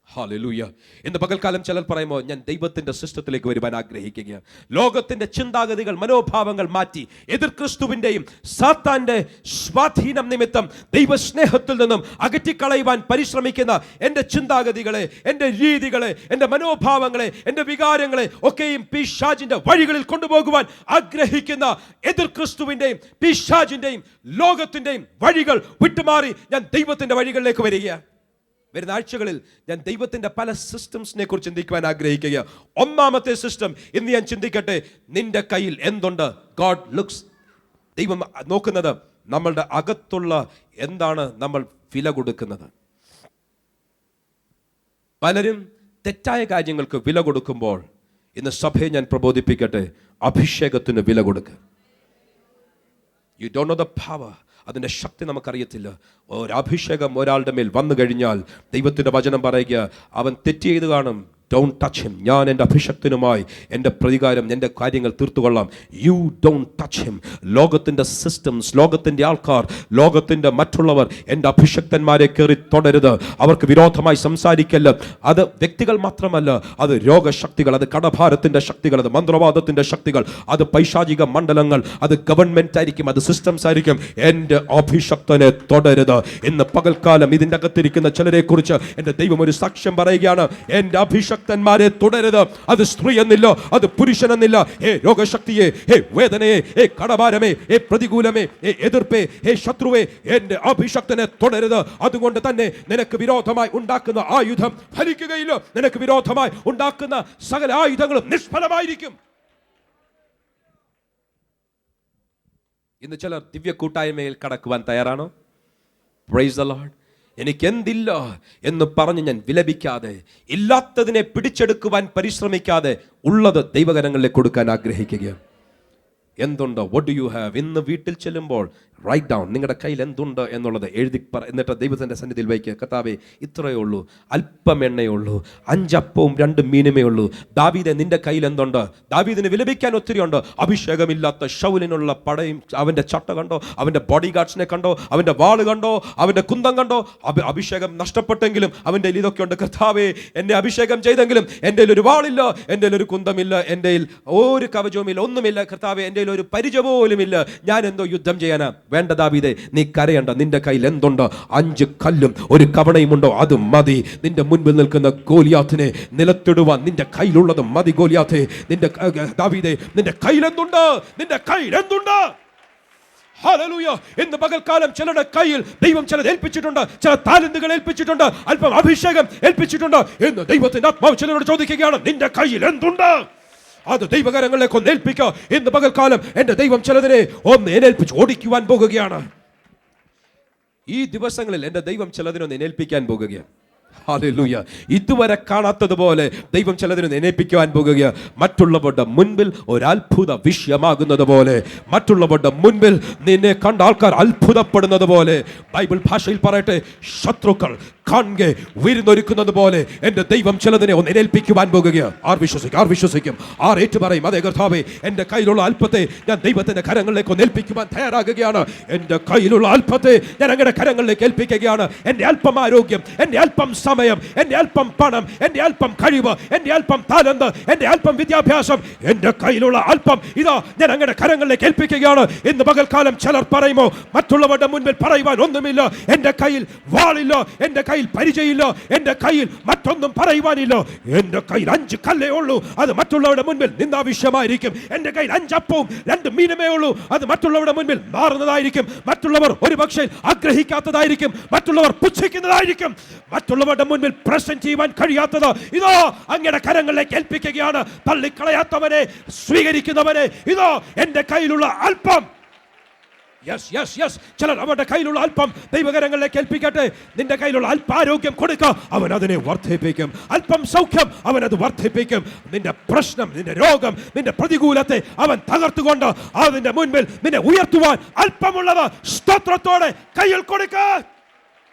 ഹല്ലേലൂയ. ഇന്ന് പകൽക്കാലം ചിലർ പറയുമോ, ഞാൻ ദൈവത്തിന്റെ സിസ്റ്റത്തിലേക്ക് വരുവാൻ ആഗ്രഹിക്കുകയാണ്. ലോകത്തിന്റെ ചിന്താഗതികൾ, മനോഭാവങ്ങൾ മാറ്റി എതിർ ക്രിസ്തുവിന്റെയും സാത്താന്റെ സ്വാധീനം നിമിത്തം ദൈവസ്നേഹത്തിൽ നിന്നും അകറ്റിക്കളയുവാൻ പരിശ്രമിക്കുന്ന എൻ്റെ ചിന്താഗതികളെ, എൻ്റെ രീതികളെ, എൻ്റെ മനോഭാവങ്ങളെ, എൻ്റെ വികാരങ്ങളെ ഒക്കെയും പിശാചിന്റെ വഴികളിൽ കൊണ്ടുപോകുവാൻ ആഗ്രഹിക്കുന്ന എതിർ ക്രിസ്തുവിന്റെയും പിശാചിന്റെയും ലോകത്തിന്റെയും വഴികൾ വിട്ടുമാറി ഞാൻ ദൈവത്തിന്റെ വഴികളിലേക്ക് വരികയാണ്. വരുന്ന ആഴ്ചകളിൽ ഞാൻ ദൈവത്തിന്റെ പല സിസ്റ്റംസിനെ കുറിച്ച് ചിന്തിക്കുവാൻ ആഗ്രഹിക്കുക. ഒന്നാമത്തെ സിസ്റ്റം ഇന്ന് ഞാൻ ചിന്തിക്കട്ടെ, നിന്റെ കയ്യിൽ എന്തുണ്ട്? God looks. ദൈവം നോക്കുന്നത് നമ്മളുടെ അകത്തുള്ള എന്താണ് നമ്മൾ വില കൊടുക്കുന്നത്. പലരും തെറ്റായ കാര്യങ്ങൾക്ക് വില കൊടുക്കുമ്പോൾ ഇന്ന് സഭയെ ഞാൻ പ്രബോധിപ്പിക്കട്ടെ, അഭിഷേകത്തിന് വില കൊടുക്കുക. You don't know the power. അതിൻ്റെ ശക്തി നമുക്കറിയത്തില്ല. ഒരഭിഷേകം ഒരാളുടെ മേൽ വന്നു കഴിഞ്ഞാൽ ദൈവത്തിൻ്റെ വചനം പറയുക, അവൻ തെറ്റ് ചെയ്ത് കാണും, ഡോണ്ട് ടച്ച് ഹിം. ഞാൻ എൻ്റെ അഭിഷക്തനുമായി എൻ്റെ പ്രതികാരം, എൻ്റെ കാര്യങ്ങൾ തീർത്തുകൊള്ളാം. You don't touch him. ലോകത്തിൻ്റെ സിസ്റ്റംസ്, ലോകത്തിൻ്റെ ആൾക്കാർ, ലോകത്തിൻ്റെ മറ്റുള്ളവർ എൻ്റെ അഭിഷക്തന്മാരെ കയറി തൊടരുത്. അവർക്ക് വിരോധമായി സംസാരിക്കല്ല. അത് വ്യക്തികൾ മാത്രമല്ല, അത് രോഗശക്തികൾ, അത് കടഭാരത്തിൻ്റെ ശക്തികൾ, അത് മന്ത്രവാദത്തിൻ്റെ ശക്തികൾ, അത് പൈശാചിക മണ്ഡലങ്ങൾ, അത് ഗവൺമെൻറ് ആയിരിക്കും, അത് സിസ്റ്റംസ് ആയിരിക്കും. എൻ്റെ അഭിഷക്തനെ തൊടരുത്. ഇന്ന് പകൽക്കാലം ഇതിൻ്റെ അകത്തിരിക്കുന്ന ചിലരെ കുറിച്ച് എൻ്റെ ദൈവം ഒരു സാക്ഷ്യം പറയുകയാണ്. എൻ്റെ അഭിഷക്തന്മാരെ തുടരുത്. അത് സ്ത്രീ എന്നില്ല, അത് പുരുഷനെന്നില്ല. രോഗശക്തിയെ, വേദനയെ, കടഭാരമേ, പ്രതികൂലമേ, എതിർപ്പേ, ശത്രുവേ, എൻ്റെ അഭിഷക്തനെ തുടരുത്. അതുകൊണ്ട് തന്നെ നിനക്ക് വിരോധമായി ഉണ്ടാക്കുന്ന ആയുധം ഫലിക്കുകയില്ല. നിനക്ക് വിരോധമായി ഉണ്ടാക്കുന്ന സകല ആയുധങ്ങളും നിഷ്ഫലമായിരിക്കും. ഇന്ന് ചിലർ ദിവ്യ കൂട്ടായ്മയിൽ കടക്കുവാൻ തയ്യാറാണോ? Praise the Lord. എനിക്കെന്തില്ല എന്ന് പറഞ്ഞ് ഞാൻ വിലപിക്കാതെ, ഇല്ലാത്തതിനെ പിടിച്ചെടുക്കുവാൻ പരിശ്രമിക്കാതെ, ഉള്ളത് ദൈവകരങ്ങളിലേക്ക് കൊടുക്കാൻ ആഗ്രഹിക്കുകയാണ്. എന്തുണ്ടോ, what do you have? ഇന്ന് വീട്ടിൽ ചെല്ലുമ്പോൾ റൈറ്റ് ഡൗൺ, നിങ്ങളുടെ കയ്യിൽ എന്തുണ്ട് എന്നുള്ളത് എഴുതി എന്നിട്ട് ദൈവത്തിൻ്റെ സന്നിധിയിൽ വയ്ക്കുക. കർത്താവേ, ഇത്രയേ ഉള്ളൂ, അല്പം എണ്ണയേ ഉള്ളൂ, 5 അപ്പവും 2 മീനുമേ ഉള്ളൂ. ദാവീദേ, നിന്റെ കയ്യിൽ എന്തുണ്ട്? ദാവീദിന് വിലപിക്കാൻ ഒത്തിരി ഉണ്ട്. അഭിഷേകമില്ലാത്ത ശൗലിനുള്ള പടയും, അവൻ്റെ ചട്ട കണ്ടോ, അവൻ്റെ ബോഡി ഗാർഡ്സിനെ കണ്ടോ, അവൻ്റെ വാള് കണ്ടോ, അവൻ്റെ കുന്തം കണ്ടോ. അഭിഷേകം നഷ്ടപ്പെട്ടെങ്കിലും അവൻ്റെ ഇതൊക്കെ ഉണ്ട്. കർത്താവേ, എന്നെ അഭിഷേകം ചെയ്തെങ്കിലും എൻ്റെ ഒരു വാളില്ല, എൻ്റെ ഒരു കുന്തമില്ല, എൻ്റെ ഒരു കവചവുമില്ല, ഒന്നുമില്ല. കർത്താവേ, എൻ്റെ ഒരു പരിചയം പോലുമില്ല, ഞാൻ എന്തോ യുദ്ധം ചെയ്യാനാ? വേണ്ട ദാവീദേ, നീ കരയണ്ട. നിന്റെ കയ്യിൽ എന്തുണ്ട്? 5 കല്ലും 1 കവണയുമുണ്ടോ? അത് മതി. നിന്റെ മുൻപിൽ നിൽക്കുന്ന ഗോലിയാത്തിനെ നിലത്തിടുവാൻ നിന്റെ കയ്യിലുള്ളത് മതി. ഗോലിയാത്തേ, നിന്റെ ദാവീദേ, നിന്റെ കയ്യിൽ എന്തുണ്ട്? നിന്റെ കയ്യിൽ എന്തുണ്ട്? ഹല്ലേലൂയ. ഇന്ന് പകൽക്കാലം ചിലരുടെ കയ്യിൽ ദൈവം ചിലത് ഏൽപ്പിച്ചിട്ടുണ്ട്, ചില താലന്തുകൾ ഏൽപ്പിച്ചിട്ടുണ്ട്, അല്പം അഭിഷേകം ഏൽപ്പിച്ചിട്ടുണ്ട്. ഇന്ന് ദൈവത്തിന്റെ ആത്മാവ് ചിലരോട് ചോദിക്കുകയാണ്, നിന്റെ കയ്യിൽ എന്തുണ്ട്? അത് ദൈവകരങ്ങളിലേക്ക് ഒന്ന് ഏൽപ്പിക്കുക. ഇന്ന് പകൽക്കാലം എൻ്റെ ദൈവം ചിലതിനെ ഒന്ന് ഏൽപ്പിച്ച് ഓടിക്കുവാൻ പോകുകയാണ്. ഈ ദിവസങ്ങളിൽ എൻ്റെ ദൈവം ചിലതിനൊന്ന് ഏൽപ്പിക്കാൻ പോകുകയാണ്. ഹല്ലേലൂയ. ഇതുവരെ കാണാത്തതുപോലെ ദൈവം ചിലതിനെ ഏൽപ്പിക്കുവാൻ പോകുകയാണ്. മറ്റുള്ളവരുടെ മുൻപിൽ ഒരു അത്ഭുത വിഷയമാകുന്നത് പോലെ, മറ്റുള്ളവരുടെ മുൻപിൽ നിന്നെ കണ്ട ആൾക്കാർ അത്ഭുതപ്പെടുന്നത് പോലെ, ബൈബിൾ ഭാഷയിൽ പറയട്ടെ, ശത്രുക്കൾ കാണെ വിരുന്നൊരുക്കുന്നത് പോലെ എൻ്റെ ദൈവം ചിലതിനെ ഒന്ന് ഏൽപ്പിക്കുവാൻ പോകുകയാണ്. ആർ വിശ്വസിക്കും? ആർ ഏറ്റുപറയും? അതേ കർത്താവേ, എൻ്റെ കയ്യിലുള്ള അല്പത്തെ ഞാൻ ദൈവത്തിന്റെ കരങ്ങളിലേക്ക് ഒന്ന് ഏൽപ്പിക്കുവാൻ തയ്യാറാകുകയാണ്. എൻ്റെ കയ്യിലുള്ള അല്പത്തെ ഞാൻ അങ്ങയുടെ കരങ്ങളിലേക്ക് ഏൽപ്പിക്കുകയാണ്. എൻ്റെ അല്പം ആരോഗ്യം, എൻ്റെ അല്പം സമയം, എൻ്റെ അല്പം പണം, എൻ്റെ അല്പം കഴിവ്, എൻ്റെ അല്പം താലന്ത്, എൻ്റെ അല്പം വിദ്യാഭ്യാസം, എൻ്റെ കയ്യിലുള്ള അല്പം ഇതാ ഞാൻ അങ്ങയുടെ കരങ്ങളിലേക്ക് ഏൽപ്പിക്കുകയാണ്. ഇന്ന് പകൽക്കാലം ചിലർ പറയുമോ, മറ്റുള്ളവരുടെ മുൻപിൽ പറയുവാൻ ഒന്നുമില്ല, എൻ്റെ കയ്യിൽ വാളില്ല, എൻ്റെ കയ്യിൽ പരിചയമില്ല, എൻ്റെ കയ്യിൽ മറ്റൊന്നും പറയുവാനില്ല, എൻ്റെ കയ്യിൽ 5 കല്ലേ ഉള്ളൂ, അത് മറ്റുള്ളവരുടെ മുൻപിൽ നിന്ദാവിഷയമായിരിക്കും. എൻ്റെ കയ്യിൽ 5 അപ്പവും 2 മീനുമേ ഉള്ളൂ, അത് മറ്റുള്ളവരുടെ മുൻപിൽ മാറുന്നതായിരിക്കും. മറ്റുള്ളവർ ഒരുപക്ഷെ ആഗ്രഹിക്കാത്തതായിരിക്കും, മറ്റുള്ളവർ പുച്ഛിക്കുന്നതായിരിക്കും, മറ്റുള്ളവരുടെ മുൻപിൽ പ്രസന്റ് ചെയ്യാൻ കഴിയാത്തത് ഇതോ അങ്ങയുടെ കരങ്ങളിലേക്ക് ഏൽപ്പിക്കുകയാണ്. തള്ളിക്കളയാത്തവനെ, സ്വീകരിക്കുന്നവനെ, ഇതോ എൻ്റെ കയ്യിലുള്ള അല്പം. യെസ്, ചിലർ അവരുടെ കയ്യിലുള്ള അല്പം ദൈവകരങ്ങളിലേക്ക് ഏൽപ്പിക്കട്ടെ. നിന്റെ കയ്യിലുള്ള അല്പാരോഗ്യം കൊടുക്കുക, അവൻ അതിനെ വർദ്ധിപ്പിക്കും. അല്പം സൗഖ്യം, അവൻ അത് വർദ്ധിപ്പിക്കും. നിന്റെ പ്രശ്നം, നിന്റെ രോഗം, നിന്റെ പ്രതികൂലത്തെ അവൻ തകർത്തുകൊണ്ട് അതിന്റെ മുൻപിൽ നിന്നെ ഉയർത്തുവാൻ അല്പമുള്ളത് സ്തോത്രത്തോടെ കയ്യിൽ കൊടുക്കുക.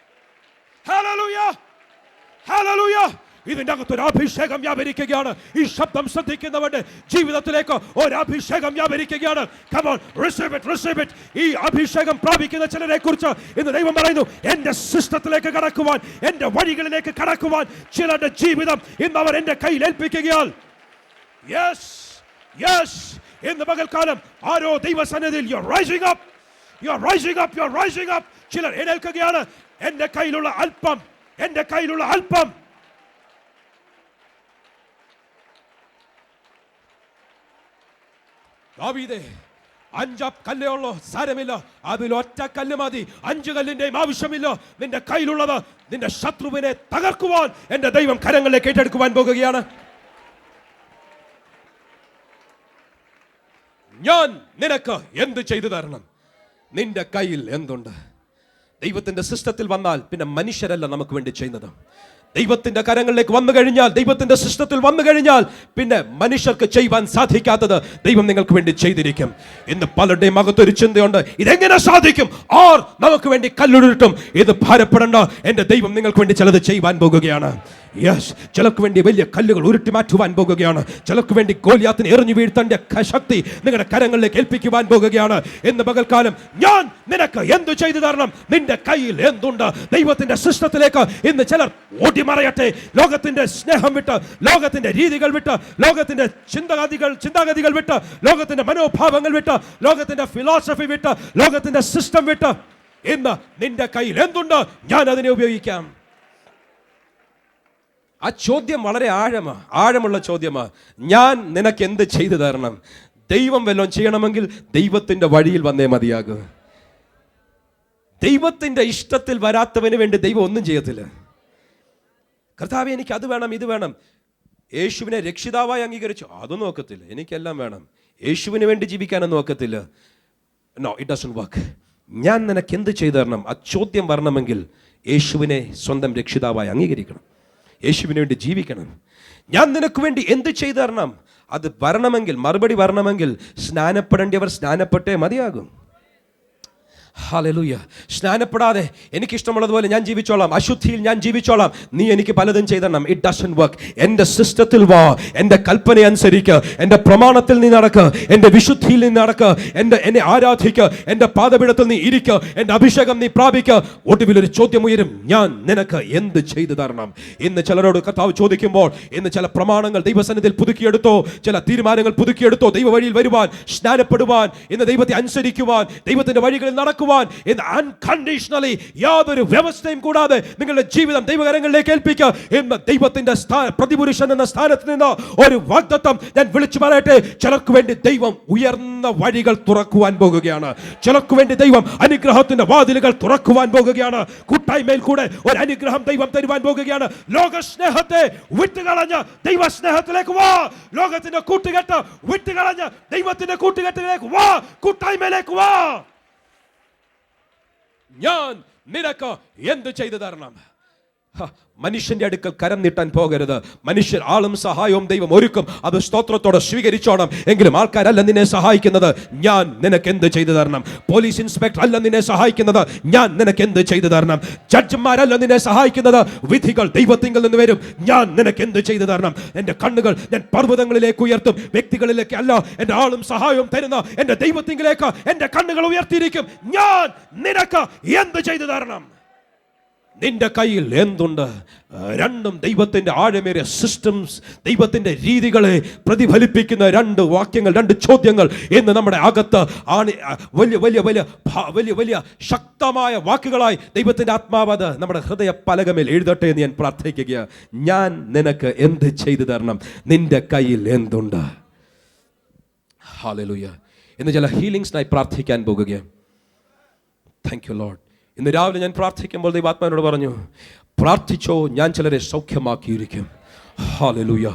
Hallelujah, hallelujah. ഇതിന്റെ അകത്തൊരു അഭിഷേകം വ്യാപരിക്കുകയാണ്. ഈ ശബ്ദം ശ്രദ്ധിക്കുന്നവന്റെ ജീവിതത്തിലേക്ക് ഒരു അഭിഷേകം വ്യാപരിക്കുകയാണ്. Come on, receive it. ഈ അഭിഷേകം പ്രാപിക്കുന്ന ചിലരെ കുറിച്ച് ഇന്ന് ദൈവം പറയുന്നു, എന്റെ സിസ്റ്റത്തിലേക്ക് കടക്കുവാൻ, എന്റെ വഴികളിലേക്ക് കടക്കുവാൻ ചിലരുടെ ജീവിതം ഇന്ന് അവർ എന്റെ കയ്യിൽ ഏൽപ്പിക്കുകയാണ്. യെസ്, ഇന്ന് പകൽക്കാലം ആരോ ദൈവസന്നിധിയിൽ you are rising up. ചിലർ എഴുന്നേൽക്കുകയാണ്. എന്റെ കയ്യിലുള്ള അല്പം ദാവീദേ, 5 കല്ലേ ഉള്ളൂ, സാരമില്ല, അതിൽ 1 കല്ല് മതി. 5 കല്ലിന്റെയും ആവശ്യമില്ല. നിന്റെ കയ്യിലുള്ളത് നിന്റെ ശത്രുവിനെ തകർക്കുവാൻ എന്റെ ദൈവം കരങ്ങളിലേക്ക് ഏറ്റെടുക്കുവാൻ പോകുകയാണ്. ഞാൻ നിനക്ക് എന്ത് ചെയ്തു തരണം? നിന്റെ കയ്യിൽ എന്തുണ്ട്? ദൈവത്തിന്റെ സിസ്റ്റത്തിൽ വന്നാൽ പിന്നെ മനുഷ്യരല്ല നമുക്ക് വേണ്ടി ചെയ്യുന്നത്. ദൈവത്തിന്റെ കരങ്ങളിലേക്ക് വന്നു കഴിഞ്ഞാൽ, ദൈവത്തിന്റെ സിസ്റ്റത്തിൽ വന്നു കഴിഞ്ഞാൽ പിന്നെ മനുഷ്യർക്ക് ചെയ്യുവാൻ സാധിക്കാത്തത് ദൈവം നിങ്ങൾക്ക് വേണ്ടി ചെയ്തിരിക്കും. ഇന്ന് പലരുടെയും അകത്തൊരു ചിന്തയുണ്ട്, ഇതെങ്ങനെ സാധിക്കും? ആർ നമുക്ക് വേണ്ടി കല്ലുരുട്ടും? ഇത് ഭാരപ്പെടേണ്ട, എന്റെ ദൈവം നിങ്ങൾക്ക് വേണ്ടി ചിലത് ചെയ്യുവാൻ പോകുകയാണ്. ചിലർക്ക് വേണ്ടി വലിയ കല്ലുകൾ ഉരുട്ടി മാറ്റുവാൻ പോകുകയാണ്. ചിലർക്ക് വേണ്ടി ഗോലിയാത്തിനെ എറിഞ്ഞു വീഴ്ത്തേണ്ട ശക്തി നിങ്ങളുടെ കരങ്ങളിലേക്ക് ഏൽപ്പിക്കുവാൻ പോകുകയാണ്. ഇന്ന് പകൽക്കാലം ഞാൻ നിനക്ക് എന്തു ചെയ്തു തരണം? നിന്റെ കയ്യിൽ എന്തുണ്ട്? ദൈവത്തിന്റെ സിസ്റ്റത്തിലേക്ക് ഇന്ന് ചിലർ ഓടിമറയട്ടെ. ലോകത്തിന്റെ സ്നേഹം വിട്ട്, ലോകത്തിന്റെ രീതികൾ വിട്ട്, ലോകത്തിന്റെ ചിന്താഗതികൾ വിട്ട്, ലോകത്തിന്റെ മനോഭാവങ്ങൾ വിട്ട്, ലോകത്തിന്റെ ഫിലോസഫി വിട്ട്, ലോകത്തിന്റെ സിസ്റ്റം വിട്ട് ഇന്ന് നിന്റെ കയ്യിൽ എന്തുണ്ട്? ഞാൻ അതിനെ ഉപയോഗിക്കാം. ആ ചോദ്യം വളരെ ആഴമുള്ള ചോദ്യമാണ്. ഞാൻ നിനക്ക് എന്ത് ചെയ്തു തരണം? ദൈവം വല്ലതും ചെയ്യണമെങ്കിൽ ദൈവത്തിന്റെ വഴിയിൽ വന്നേ മതിയാകും. ദൈവത്തിന്റെ ഇഷ്ടത്തിൽ വരാത്തവന് വേണ്ടി ദൈവം ഒന്നും ചെയ്യത്തില്ല. കർത്താവേ, എനിക്ക് അത് വേണം, ഇത് വേണം. യേശുവിനെ രക്ഷിതാവായി അംഗീകരിച്ചു, അതൊന്നും നോക്കത്തില്ല. എനിക്കെല്ലാം വേണം, യേശുവിന് വേണ്ടി ജീവിക്കാനൊന്നും നോക്കത്തില്ല. No, it doesn't work. ഞാൻ നിനക്ക് എന്ത് ചെയ്തു തരണം? ആ ചോദ്യം വരണമെങ്കിൽ യേശുവിനെ സ്വന്തം രക്ഷിതാവായി അംഗീകരിക്കണം. യേശുവിന് വേണ്ടി ജീവിക്കണം. ഞാൻ നിനക്ക് വേണ്ടി എന്ത് ചെയ്തു തരണം? അത് വരണമെങ്കിൽ, മറുപടി വരണമെങ്കിൽ സ്നാനപ്പെടേണ്ടവർ സ്നാനപ്പെട്ടേ മതിയാകും. ഹല്ലേലൂയ. സ്നാനപ്പെടാതെ എനിക്കിഷ്ടമുള്ളതുപോലെ ഞാൻ ജീവിച്ചോളാം, അശുദ്ധിയിൽ ഞാൻ ജീവിച്ചോളാം, നീ എനിക്ക് പലതും ചെയ്തണം. It doesn't work. എൻ്റെ സിസ്റ്റത്തിൽ വാ, എൻ്റെ കൽപ്പന അനുസരിക്ക്, എൻ്റെ പ്രമാണത്തിൽ നീ നടക്ക്, എൻ്റെ വിശുദ്ധിയിൽ നീ നടക്ക്, എന്നെ ആരാധിക്ക്, എൻ്റെ പാദപീഠത്തിൽ നീ ഇരിക്ക്, എൻ്റെ അഭിഷേകം നീ പ്രാപിക്ക്. ഒടുവിലൊരു ചോദ്യം ഉയരും, ഞാൻ നിനക്ക് എന്ത് ചെയ്തു തരണം? ഇന്ന് ചിലരോട് കർത്താവ് ചോദിക്കുമ്പോൾ, ഇന്ന് ചില പ്രമാണങ്ങൾ ദൈവസന്നിധിയിൽ പുതുക്കിയെടുത്തോ, ചില തീരുമാനങ്ങൾ പുതുക്കിയെടുത്തോ, ദൈവ വഴിയിൽ വരുവാൻ, സ്നാനപ്പെടുവാൻ, ഇന്ന് ദൈവത്തെ അനുസരിക്കുവാൻ, ദൈവത്തിന്റെ വഴികളിൽ നടക്കുവാൻ, ഇന്ന് അൺകണ്ടീഷണലി യാതൊരു വ്യവസ്ഥയും കൂടാതെ നിങ്ങളുടെ ജീവിതം ദൈവകരങ്ങളിലേക്ക് ഏൽപ്പിക്കുക. ഇന്ന് ദൈവത്തിന്റെ പ്രതിപുരുഷൻ എന്ന സ്ഥാനത്ത് നിന്ന് ഒരു വാഗ്ദത്തം ഞാൻ വിളിച്ചു പറയട്ടെ. ചിലർക്ക് വേണ്ടി ദൈവം ഉയർന്ന വഴികൾ തുറക്കുവാൻ പോകുകയാണ്. ചിലർക്ക് വേണ്ടി ദൈവം അനുഗ്രഹത്തിന്റെ വാതിലുകൾ തുറക്കുവാൻ പോകുകയാണ്. കൂട്ടായ്മയിൽ കൂടെ ഒരു അനുഗ്രഹം ദൈവം തരുവാൻ പോകുകയാണ്. ലോക സ്നേഹത്തെ വിട്ടുകളഞ്ഞ് ദൈവ സ്നേഹത്തിലേക്ക് വാ. ലോകത്തിന്റെ കൂട്ടുകെട്ട് വിട്ടുകളഞ്ഞ് ദൈവത്തിന്റെ കൂട്ടുകെട്ടിലേക്ക് വാ. കൂട്ടായ്മയിലേക്ക് വാ. ഞാൻ നിനക്ക് എന്ത് ചെയ്തു തരണം? മനുഷ്യന്റെ അടുക്കൽ കരം നീട്ടാൻ പോകരുത്. മനുഷ്യർ ആളും സഹായവും ദൈവം ഒരുക്കും, അത് സ്തോത്രത്തോടെ സ്വീകരിച്ചോണം. എങ്കിലും ആൾക്കാരല്ല നിന്നെ സഹായിക്കുന്നത്, ഞാൻ നിനക്ക് എന്ത് ചെയ്തു തരണം? പോലീസ് ഇൻസ്പെക്ടർ അല്ല നിന്നെ സഹായിക്കുന്നത്, ഞാൻ നിനക്ക് എന്ത് ചെയ്തു തരണം? ജഡ്ജിമാരല്ല നിന്നെ സഹായിക്കുന്നത്, വിധികൾ ദൈവത്തിങ്കിൽ നിന്ന് വരും, ഞാൻ നിനക്ക് എന്ത് ചെയ്തു തരണം? എൻ്റെ കണ്ണുകൾ ഞാൻ പർവ്വതങ്ങളിലേക്ക് ഉയർത്തും, വ്യക്തികളിലേക്ക് അല്ല. എൻ്റെ ആളും സഹായവും തരുന്ന എൻ്റെ ദൈവത്തിങ്കിലേക്ക് എൻ്റെ കണ്ണുകൾ ഉയർത്തിയിരിക്കും. ഞാൻ നിനക്ക് എന്ത് ചെയ്തു തരണം? നിന്റെ കയ്യിൽ എന്തുണ്ട്? രണ്ടും ദൈവത്തിന്റെ ആഴമേറിയ സിസ്റ്റംസ്, ദൈവത്തിന്റെ രീതികളെ പ്രതിഫലിപ്പിക്കുന്ന രണ്ട് വാക്യങ്ങൾ, രണ്ട് ചോദ്യങ്ങൾ ഇന്ന് നമ്മുടെ അകത്ത് ആണ്. വലിയ വലിയ വലിയ വലിയ വലിയ ശക്തമായ വാക്കുകളായി ദൈവത്തിന്റെ ആത്മാവത് നമ്മുടെ ഹൃദയ പലകമേൽ എഴുതട്ടെ എന്ന് ഞാൻ പ്രാർത്ഥിക്കുക. ഞാൻ നിനക്ക് എന്ത് ചെയ്തു തരണം? നിന്റെ കയ്യിൽ എന്തുണ്ട്? ഹല്ലേലൂയ. ഇന്ന് ചില ഹീലിംഗ്സിനായി പ്രാർത്ഥിക്കാൻ പോകുകയാണ്. Thank you Lord. ഇന്ന് രാവിലെ ഞാൻ പ്രാർത്ഥിക്കുമ്പോൾ ദൈവാത്മാവിനോട് പറഞ്ഞു, പ്രാർത്ഥിച്ചോ, ഞാൻ ചിലരെ സൗഖ്യമാക്കിയിരിക്കും. ഹല്ലേലൂയ.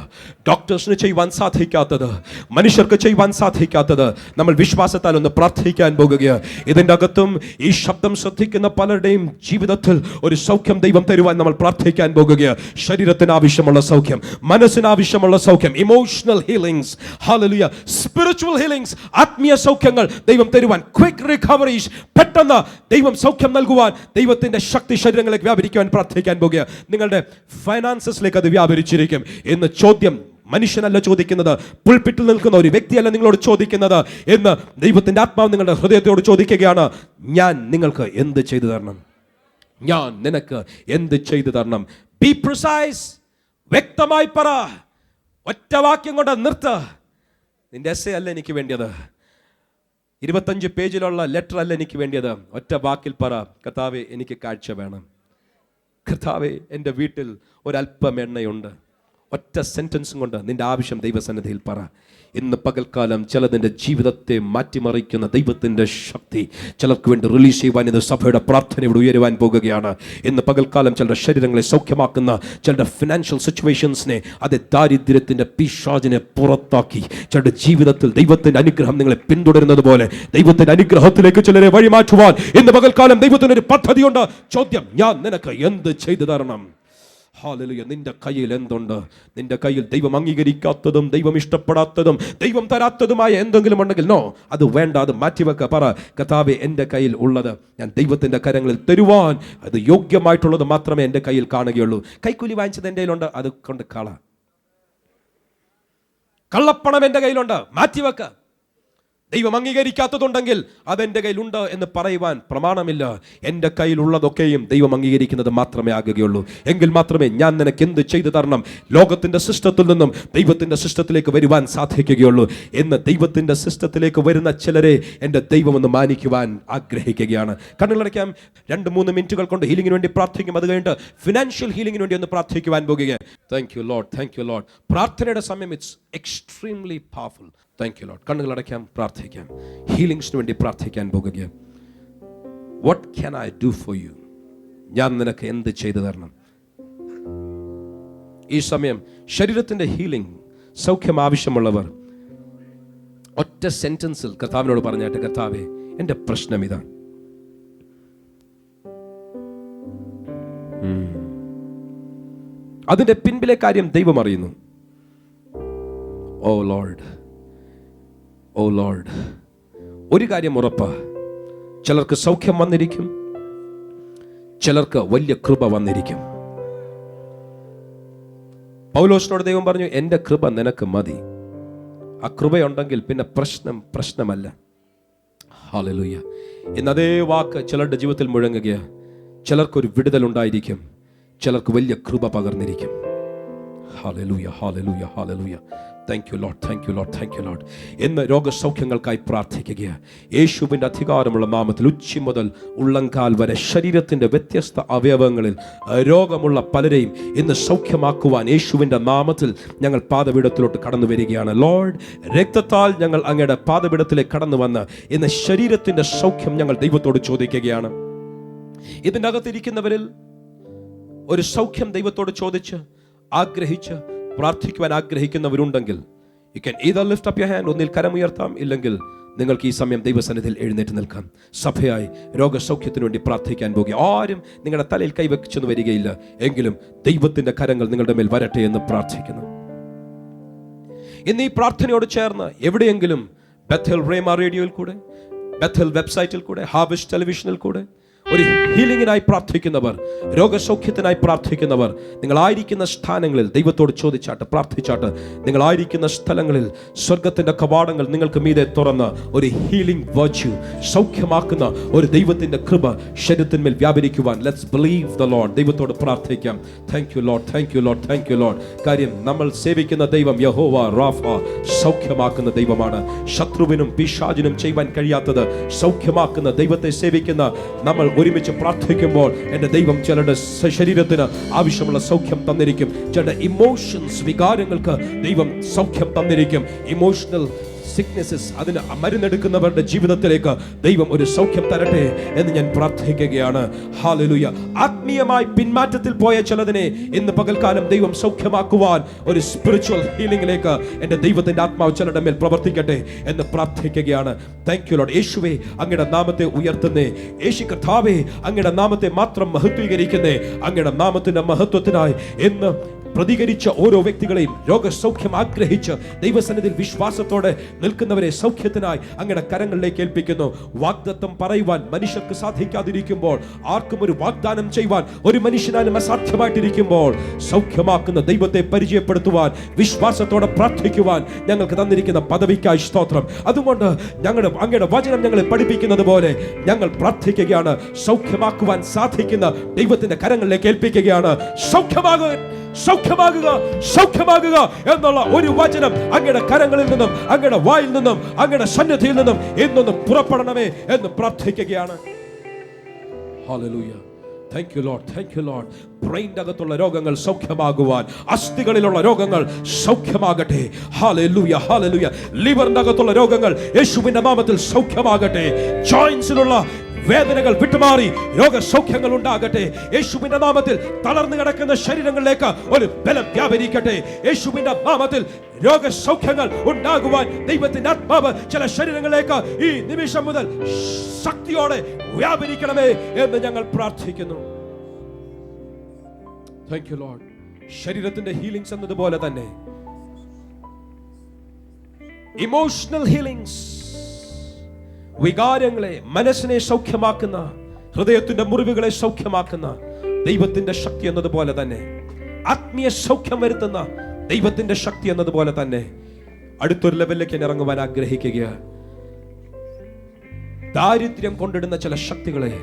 ഡോക്ടേഴ്സിന് ചെയ്യുവാൻ സാധിക്കാത്തത്, മനുഷ്യർക്ക് ചെയ്യുവാൻ സാധിക്കാത്തത് നമ്മൾ വിശ്വാസത്താൽ ഒന്ന് പ്രാർത്ഥിക്കാൻ പോകുകയാണ്. ഇതിൻ്റെ അകത്തും ഈ ശബ്ദം ശ്രദ്ധിക്കുന്ന പലരുടെയും ജീവിതത്തിൽ ഒരു സൗഖ്യം ദൈവം തരുവാൻ നമ്മൾ പ്രാർത്ഥിക്കാൻ പോകുകയാണ്. ശരീരത്തിന് ആവശ്യമുള്ള സൗഖ്യം, മനസ്സിന് ആവശ്യമുള്ള സൗഖ്യം, emotional healings, hallelujah, spiritual healings, ആത്മീയ സൗഖ്യങ്ങൾ ദൈവം തരുവാൻ, ക്വിക്ക് റിക്കവറീസ്, പെട്ടെന്ന് ദൈവം സൗഖ്യം നൽകുവാൻ, ദൈവത്തിന്റെ ശക്തി ശരീരങ്ങളിലേക്ക് വ്യാപരിക്കുവാൻ പ്രാർത്ഥിക്കാൻ പോകുകയാണ്. നിങ്ങളുടെ ഫൈനാൻസസിലേക്ക് അത് വ്യാപരിച്ചിരിക്കും. എന്ന് ചോദ്യം മനുഷ്യനല്ല ചോദിക്കുന്നത്, പുൾപിറ്റിൽ നിൽക്കുന്ന ഒരു വ്യക്തിയല്ല നിങ്ങളോട് ചോദിക്കുന്നത്. എന്ന് ദൈവത്തിന്റെ ആത്മാവ് നിങ്ങളുടെ ഹൃദയത്തോട് ചോദിക്കുകയാണ്, ഞാൻ നിങ്ങൾക്ക് എന്ത് ചെയ്തു തരണം? ഞാൻ നിനക്ക് എന്ത് ചെയ്തു തരണം? B precise. വ്യക്തമായി പറ. ഒറ്റ വാക്യം കൊണ്ട് നിർത്ത്. നിന്റെ എസ്സേ അല്ല എനിക്ക് വേണ്ടിയത്, 25 പേജിലുള്ള ലെറ്റർ അല്ല എനിക്ക് വേണ്ടിയത്. ഒറ്റ വാക്കിൽ പറ, കർത്താവേ എനിക്ക് കാഴ്ച വേണം. കർത്താവേ എൻ്റെ വീട്ടിൽ ഒരല്പം എണ്ണയുണ്ട്. ഒറ്റ സെന്റൻസും കൊണ്ട് നിന്റെ ആവശ്യം ദൈവസന്നിധിയിൽ പറ. ഇന്ന് പകൽക്കാലം ചിലതിൻ്റെ ജീവിതത്തെ മാറ്റിമറിക്കുന്ന ദൈവത്തിൻ്റെ ശക്തി ചിലർക്ക് വേണ്ടി റിലീസ് ചെയ്യുവാൻ ഇന്ന് സഭയുടെ പ്രാർത്ഥനയോട് ഉയരുവാൻ പോകുകയാണ്. ഇന്ന് പകൽക്കാലം ചിലരുടെ ശരീരങ്ങളെ സൗഖ്യമാക്കുന്ന, ചിലരുടെ ഫിനാൻഷ്യൽ സിറ്റുവേഷൻസിനെ, അതേ ദാരിദ്ര്യത്തിൻ്റെ പിശാചിനെ പുറത്താക്കി ചിലരുടെ ജീവിതത്തിൽ ദൈവത്തിൻ്റെ അനുഗ്രഹം നിങ്ങളെ പിന്തുടരുന്നത് പോലെ ദൈവത്തിൻ്റെ അനുഗ്രഹത്തിലേക്ക് ചിലരെ വഴിമാറ്റുവാൻ ഇന്ന് പകൽക്കാലം ദൈവത്തിനൊരു പദ്ധതിയുണ്ട്. ചോദ്യം, ഞാൻ നിനക്ക് എന്ത് ചെയ്തു തരണം? ഹല്ലേലൂയ. നിന്റെ കയ്യിൽ എന്തുണ്ട്? നിന്റെ കയ്യിൽ ദൈവം അംഗീകരിക്കാത്തതും ദൈവം ഇഷ്ടപ്പെടാത്തതും ദൈവം തരാത്തതുമായ എന്തെങ്കിലും ഉണ്ടെങ്കിൽ നോ, അത് വേണ്ട, അത് മാറ്റിവെക്ക. പറ, കർത്താവേ എൻ്റെ കയ്യിൽ ഉള്ളത് ഞാൻ ദൈവത്തിൻ്റെ കരങ്ങളിൽ തരുവാൻ, അത് യോഗ്യമായിട്ടുള്ളത് മാത്രമേ എൻ്റെ കയ്യിൽ കാണുകയുള്ളൂ. കൈക്കൂലി വാങ്ങിച്ചത് എൻ്റെ കയ്യിലുണ്ട്, അത് കൊണ്ട് കള്ളപ്പണം എൻ്റെ കയ്യിലുണ്ട്, മാറ്റിവെക്ക. ദൈവം അംഗീകരിക്കാത്തതുണ്ടെങ്കിൽ അതെൻ്റെ കയ്യിലുണ്ട് എന്ന് പറയുവാൻ പ്രമാണമില്ല. എൻ്റെ കയ്യിലുള്ളതൊക്കെയും ദൈവം അംഗീകരിക്കുന്നത് മാത്രമേ ആകുകയുള്ളൂ. എങ്കിൽ മാത്രമേ ഞാൻ നിനക്ക് എന്ത് ചെയ്തു തരണം ലോകത്തിൻ്റെ സിസ്റ്റത്തിൽ നിന്നും ദൈവത്തിൻ്റെ സിസ്റ്റത്തിലേക്ക് വരുവാൻ സാധിക്കുകയുള്ളൂ. എന്ന് ദൈവത്തിൻ്റെ സിസ്റ്റത്തിലേക്ക് വരുന്ന ചിലരെ എൻ്റെ ദൈവം ഒന്ന് മാനിക്കുവാൻ ആഗ്രഹിക്കുകയാണ്. കണ്ണുകളടയ്ക്കാം. 2-3 മിനിറ്റുകൾ കൊണ്ട് ഹീലിംഗിന് വേണ്ടി പ്രാർത്ഥിക്കും. അത് കഴിഞ്ഞിട്ട് ഫിനാൻഷ്യൽ ഹീലിംഗിന് വേണ്ടി ഒന്ന് പ്രാർത്ഥിക്കുവാൻ പോകുകയാണ്. Thank you Lord, thank you Lord. പ്രാർത്ഥനയുടെ സമയം it's extremely powerful. Thank you Lord. കണ്ണുകളടയ്ക്കാം, പ്രാർത്ഥിക്കാം. ഹീലിംഗ്സിന് വേണ്ടി പ്രാർത്ഥിക്കാൻ പോകുകയാണ്. What can I do for you? ഞാൻ നിനക്ക് എന്ത് ചെയ്തു തരണം? ഈ സമയം ശരീരത്തിൻ്റെ ഹീലിംഗ്, സൗഖ്യം ആവശ്യമുള്ളവർ ഒറ്റ സെന്റൻസിൽ കർത്താവിനോട് പറഞ്ഞാട്ടെ, കർത്താവേ എൻ്റെ പ്രശ്നം ഇതാണ്. അതിന്റെ പിൻപിലെ കാര്യം ദൈവം അറിയുന്നു. ഓ ലോർഡ്, ഓ ലോർഡ്, ഒരു കാര്യം ഉറപ്പാ, ചിലർക്ക് സൗഖ്യം വന്നിരിക്കും, ചിലർക്ക് വലിയ കൃപ വന്നിരിക്കും. പൗലോസിനോട് ദൈവം പറഞ്ഞു, എൻ്റെ കൃപ നിനക്ക് മതി. ആ കൃപയുണ്ടെങ്കിൽ പിന്നെ പ്രശ്നമല്ല. ഹല്ലേലൂയ. ഇന്ന് അതേ വാക്ക് ചിലരുടെ ജീവിതത്തിൽ മുഴങ്ങുകയാണ്. ചിലർക്കൊരു വിടുതലുണ്ടായിരിക്കും, ചിലർക്ക് വലിയ കൃപ പകർന്നിരിക്കും. Hallelujah, hallelujah, hallelujah. Thank you Lord, thank you Lord, thank you Lord. ഇന്ന് രോഗസൗഖ്യങ്ങൾക്കായി പ്രാർത്ഥിക്കുകയാണ്. യേശുവിൻ്റെ അധികാരമുള്ള നാമത്തിൽ ഉച്ചി മുതൽ ഉള്ളങ്കാൽ വരെ ശരീരത്തിൻ്റെ വ്യത്യസ്ത അവയവങ്ങളിൽ രോഗമുള്ള പലരെയും ഇന്ന് സൗഖ്യമാക്കുവാൻ യേശുവിൻ്റെ നാമത്തിൽ ഞങ്ങൾ പാദപീഠത്തിലോട്ട് കടന്നു വരികയാണ്. ലോർഡ്, രക്തത്താൽ ഞങ്ങൾ അങ്ങയുടെ പാദപീഠത്തിലേക്ക് കടന്നു വന്ന് ഇന്ന് ശരീരത്തിൻ്റെ സൗഖ്യം ഞങ്ങൾ ദൈവത്തോട് ചോദിക്കുകയാണ്. ഇതിൻ്റെ അകത്തിരിക്കുന്നവരിൽ ഒരു സൗഖ്യം ദൈവത്തോട് ചോദിച്ച് ആഗ്രഹിച്ച് പ്രാർത്ഥിക്കുവാൻ ആഗ്രഹിക്കുന്നവരുണ്ടെങ്കിൽ you can either lift up your hand, ഒന്നിൽ കരമുയർത്താം, ഇല്ലെങ്കിൽ നിങ്ങൾക്ക് ഈ സമയം ദൈവസന്നിധിയിൽ എഴുന്നേറ്റ് നിൽക്കാം. സഭയായി രോഗസൗഖ്യത്തിന് വേണ്ടി പ്രാർത്ഥിക്കാൻ പോകുക. ആരും നിങ്ങളുടെ തലയിൽ കൈവച്ചെന്ന് വരികയില്ല, എങ്കിലും ദൈവത്തിൻ്റെ കരങ്ങൾ നിങ്ങളുടെ മേൽ വരട്ടെ എന്ന് പ്രാർത്ഥിക്കുന്നു. ഇന്ന് ഈ പ്രാർത്ഥനയോട് ചേർന്ന് എവിടെയെങ്കിലും ബethel റേമ റേഡിയോയിൽ കൂടെ, ബethel വെബ്സൈറ്റിൽ കൂടെ, ഹാർവസ്റ്റ് ടെലിവിഷനിൽ കൂടെ ഒരു ഹീലിംഗിനായി പ്രാർത്ഥിക്കുന്നവർ, രോഗസൗഖ്യത്തിനായി പ്രാർത്ഥിക്കുന്നവർ, നിങ്ങളായിരിക്കുന്ന സ്ഥാനങ്ങളിൽ ദൈവത്തോട് ചോദിച്ചാട്ട്, പ്രാർത്ഥിച്ചാട്ട്, നിങ്ങളായിരിക്കുന്ന സ്ഥലങ്ങളിൽ സ്വർഗത്തിൻ്റെ കവാടങ്ങൾ നിങ്ങൾക്ക് മീതെ തുറന്ന് ഒരു ഹീലിംഗ് വെർച്യു, സൗഖ്യമാക്കുന്ന ഒരു ദൈവത്തിൻ്റെ കൃപ ശരീരത്തിന്മേൽ വ്യാപരിക്കുവാൻ ലെറ്റ്സ് ബിലീവ് ദ ലോർഡ്. ദൈവത്തോട് പ്രാർത്ഥിക്കാം. Thank you Lord, thank you Lord, thank you Lord. കാര്യം നമ്മൾ സേവിക്കുന്ന ദൈവം യഹോവ റാഫ, സൗഖ്യമാക്കുന്ന ദൈവമാണ്. ശത്രുവിനും പിശാചിനും ചെയ്യുവാൻ കഴിയാത്തത് സൗഖ്യമാക്കുന്ന ദൈവത്തെ സേവിക്കുന്ന നമ്മൾ ഒരുമിച്ച് പ്രാർത്ഥിക്കുമ്പോൾ എൻ്റെ ദൈവം ചിലരുടെ ശരീരത്തിന് ആവശ്യമുള്ള സൗഖ്യം തന്നിരിക്കും. ചിലരുടെ ഇമോഷൻസ്, വികാരങ്ങൾക്ക് ദൈവം സൗഖ്യം തന്നിരിക്കും. ഇമോഷണൽ സിക്നെസ്സസ്, അതിന് മരുന്നെടുക്കുന്നവരുടെ ജീവിതത്തിലേക്ക് ദൈവം ഒരു സൗഖ്യം തരട്ടെ എന്ന് ഞാൻ പ്രാർത്ഥിക്കുകയാണ്. ഹല്ലേലൂയ. ആത്മീയമായി പിന്മാറ്റത്തിൽ പോയ ചിലതിനെ ഇന്ന് പകൽക്കാലം ദൈവം സൗഖ്യമാക്കുവാൻ ഒരു സ്പിരിച്വൽ ഹീലിംഗിലേക്ക് എൻ്റെ ദൈവത്തിൻ്റെ ആത്മാവ് ചിലരുടെ മേൽ പ്രവർത്തിക്കട്ടെ എന്ന് പ്രാർത്ഥിക്കുകയാണ്. Thank you Lord. യേശുവേ, അങ്ങയുടെ നാമത്തെ ഉയർത്തുന്നേ. യേശു കർത്താവേ, അങ്ങയുടെ നാമത്തെ മാത്രം മഹത്വീകരിക്കുന്നേ. അങ്ങയുടെ നാമത്തിൻ്റെ മഹത്വത്തിനായി എന്ന് പ്രതികരിച്ച ഓരോ വ്യക്തികളെയും രോഗസൗഖ്യം ആഗ്രഹിച്ച് ദൈവസന്നിധിയിൽ വിശ്വാസത്തോടെ നിൽക്കുന്നവരെ സൗഖ്യത്തിനായി അങ്ങയുടെ കരങ്ങളിലേക്ക് ഏൽപ്പിക്കുന്നു. വാഗ്ദത്തം പറയുവാൻ മനുഷ്യർക്ക് സാധിക്കാതിരിക്കുമ്പോൾ, ആർക്കും ഒരു വാഗ്ദാനം ചെയ്യുവാൻ ഒരു മനുഷ്യനാലും അസാധ്യമായിട്ടിരിക്കുമ്പോൾ, സൗഖ്യമാക്കുന്ന ദൈവത്തെ പരിചയപ്പെടുത്തുവാൻ വിശ്വാസത്തോടെ പ്രാർത്ഥിക്കുവാൻ ഞങ്ങൾക്ക് തന്നിരിക്കുന്ന പദവിക്കായി സ്തോത്രം. അതുകൊണ്ട് അങ്ങയുടെ വചനം ഞങ്ങളെ പഠിപ്പിക്കുന്നത് പോലെ ഞങ്ങൾ പ്രാർത്ഥിക്കുകയാണ്. സൗഖ്യമാക്കുവാൻ സാധിക്കുന്ന ദൈവത്തിന്റെ കരങ്ങളിലേക്ക് ഏൽപ്പിക്കുകയാണ്. സൗഖ്യമാകുക, സൗഖ്യമാകുക എന്നുള്ള ഒരു വചനം അങ്ങയുടെ കരങ്ങളിൽ നിന്നും, അങ്ങയുടെ വായിൽ നിന്നും, അങ്ങയുടെ സന്നിധിയിൽ നിന്നും എന്നൊന്ന് പുറപ്പെടണമേ എന്ന് പ്രാർത്ഥിക്കുകയാണ്. Hallelujah. Thank you Lord, thank you lord. ബ്രെയിൻ്റെ അകത്തുള്ള രോഗങ്ങൾ സൗഖ്യമാകുവാൻ, അസ്ഥികളിലുള്ള രോഗങ്ങൾ സൗഖ്യമാകട്ടെ. Hallelujah, hallelujah. ലിവറിന്റെ അകത്തുള്ള രോഗങ്ങൾ യേശുവിന്റെ നാമത്തിൽ സൗഖ്യമാകട്ടെ. ജോയിന്റ്സിലുള്ള വേദനകൾ വിട്ടുമാറി രോഗസൗഖ്യങ്ങൾ ഉണ്ടാകട്ടെ. യേശുവിന്റെ നാമത്തിൽ തളർന്നു കിടക്കുന്ന ശരീരങ്ങളിലേക്ക് ഒരു ബലം വ്യാപരിക്കട്ടെ. യേശുവിന്റെ നാമത്തിൽ രോഗസൗഖ്യങ്ങൾ ഉണ്ടാകുവാൻ ദൈവത്തിന്റെ ആത്മാവ് ചില ശരീരങ്ങളിലേക്ക് ഈ നിമിഷം മുതൽ ശക്തിയോടെ വ്യാപരിക്കണമേ എന്ന് ഞങ്ങൾ പ്രാർത്ഥിക്കുന്നു. Thank you Lord. ശരീരത്തിന്റെ ഹീലിംഗ്സ് എന്നതുപോലെ തന്നെ ഇമോഷണൽ ഹീലിംഗ്സ്, വികാരങ്ങളെ, മനസ്സിനെ സൗഖ്യമാക്കുന്ന, ഹൃദയത്തിന്റെ മുറിവുകളെ സൗഖ്യമാക്കുന്ന ദൈവത്തിന്റെ ശക്തി എന്നതുപോലെ തന്നെ, ആത്മീയ സൗഖ്യം വരുത്തുന്ന ദൈവത്തിന്റെ ശക്തി എന്നതുപോലെ തന്നെ അടുത്തൊരു ലെവലിലേക്ക് ഇറങ്ങുവാൻ ആഗ്രഹിക്കുകയാണ്. ദാരിദ്ര്യം കൊണ്ടിടുന്ന ചില ശക്തികളെ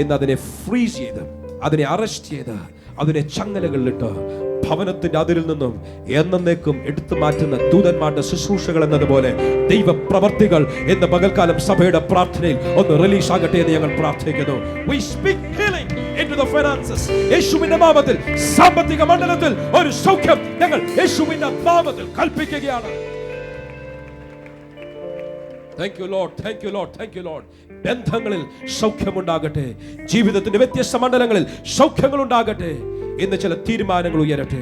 എന്നതിനെ ഫ്രീസ് ചെയ്ത്, അതിനെ അറസ്റ്റ് ചെയ്ത്, അതിനെ ചങ്ങലകളിലിട്ട് ഭവനത്തിന്റെ അതിരിൽ നിന്നും എന്നേക്കും എടുത്തു മാറ്റുന്ന ദൂതന്മാരുടെ ശുശ്രൂഷകൾ എന്നതുപോലെ ദൈവപ്രവർത്തികൾ എന്ന പകൽക്കാലം സഭയുടെ പ്രാർത്ഥനയിൽ ഒന്ന് റിലീസ് ആകട്ടെ എന്ന് ഞങ്ങൾ പ്രാർത്ഥിക്കുന്നു. We speak healing into the finances. യേശുവിന്റെ നാമത്തിൽ സാമ്പത്തിക മണ്ഡലത്തിൽ ഒരു സൗഖ്യം ഞങ്ങൾ യേശുവിന്റെ നാമത്തിൽ കൽപ്പിക്കുകയാണ്. Thank you Lord, thank you Lord, thank you Lord. ബന്ധങ്ങളിൽ സൗഖ്യമുണ്ടാകട്ടെ. ജീവിതത്തിന്റെ വ്യത്യസ്ത മണ്ഡലങ്ങളിൽ സൗഖ്യങ്ങൾ ഉണ്ടാകട്ടെ. ഇന്ന് ചില തീരുമാനങ്ങൾ ഉയരട്ടെ.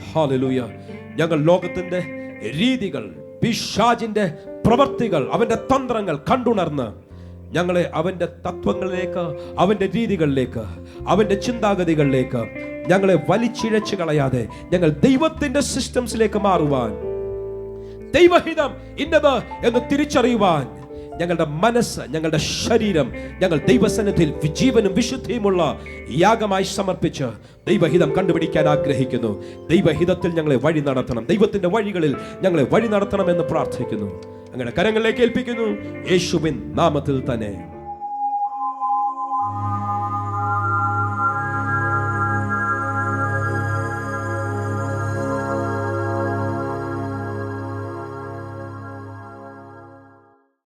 ഹല്ലേലൂയ. ഞങ്ങൾ ലോകത്തിന്റെ രീതികൾ, പിശാചിന്റെ പ്രവർത്തികൾ, അവന്റെ തന്ത്രങ്ങൾ കണ്ടുണർന്ന് ഞങ്ങളെ അവൻ്റെ തത്വങ്ങളിലേക്ക്, അവൻ്റെ രീതികളിലേക്ക്, അവൻ്റെ ചിന്താഗതികളിലേക്ക് ഞങ്ങളെ വലിച്ചിഴച്ചു കളയാതെ ഞങ്ങൾ ദൈവത്തിൻ്റെ സിസ്റ്റംസിലേക്ക് മാറുവാൻ, ദൈവഹിതം ഇന്നത് എന്ന് തിരിച്ചറിയുവാൻ ഞങ്ങളുടെ മനസ്സ്, ഞങ്ങളുടെ ശരീരം ഞങ്ങൾ ദൈവസന്നിധിയിൽ ജീവനും വിശുദ്ധിയുമുള്ള യാഗമായി സമർപ്പിച്ച് ദൈവഹിതം കണ്ടുപിടിക്കാൻ ആഗ്രഹിക്കുന്നു. ദൈവഹിതത്തിൽ ഞങ്ങളെ വഴി നടത്തണം, ദൈവത്തിന്റെ വഴികളിൽ ഞങ്ങളെ വഴി നടത്തണമെന്ന് പ്രാർത്ഥിക്കുന്നു. അങ്ങനെ കരങ്ങളിലേക്ക് ഏൽപ്പിക്കുന്നു, യേശുവിൻ നാമത്തിൽ തന്നെ.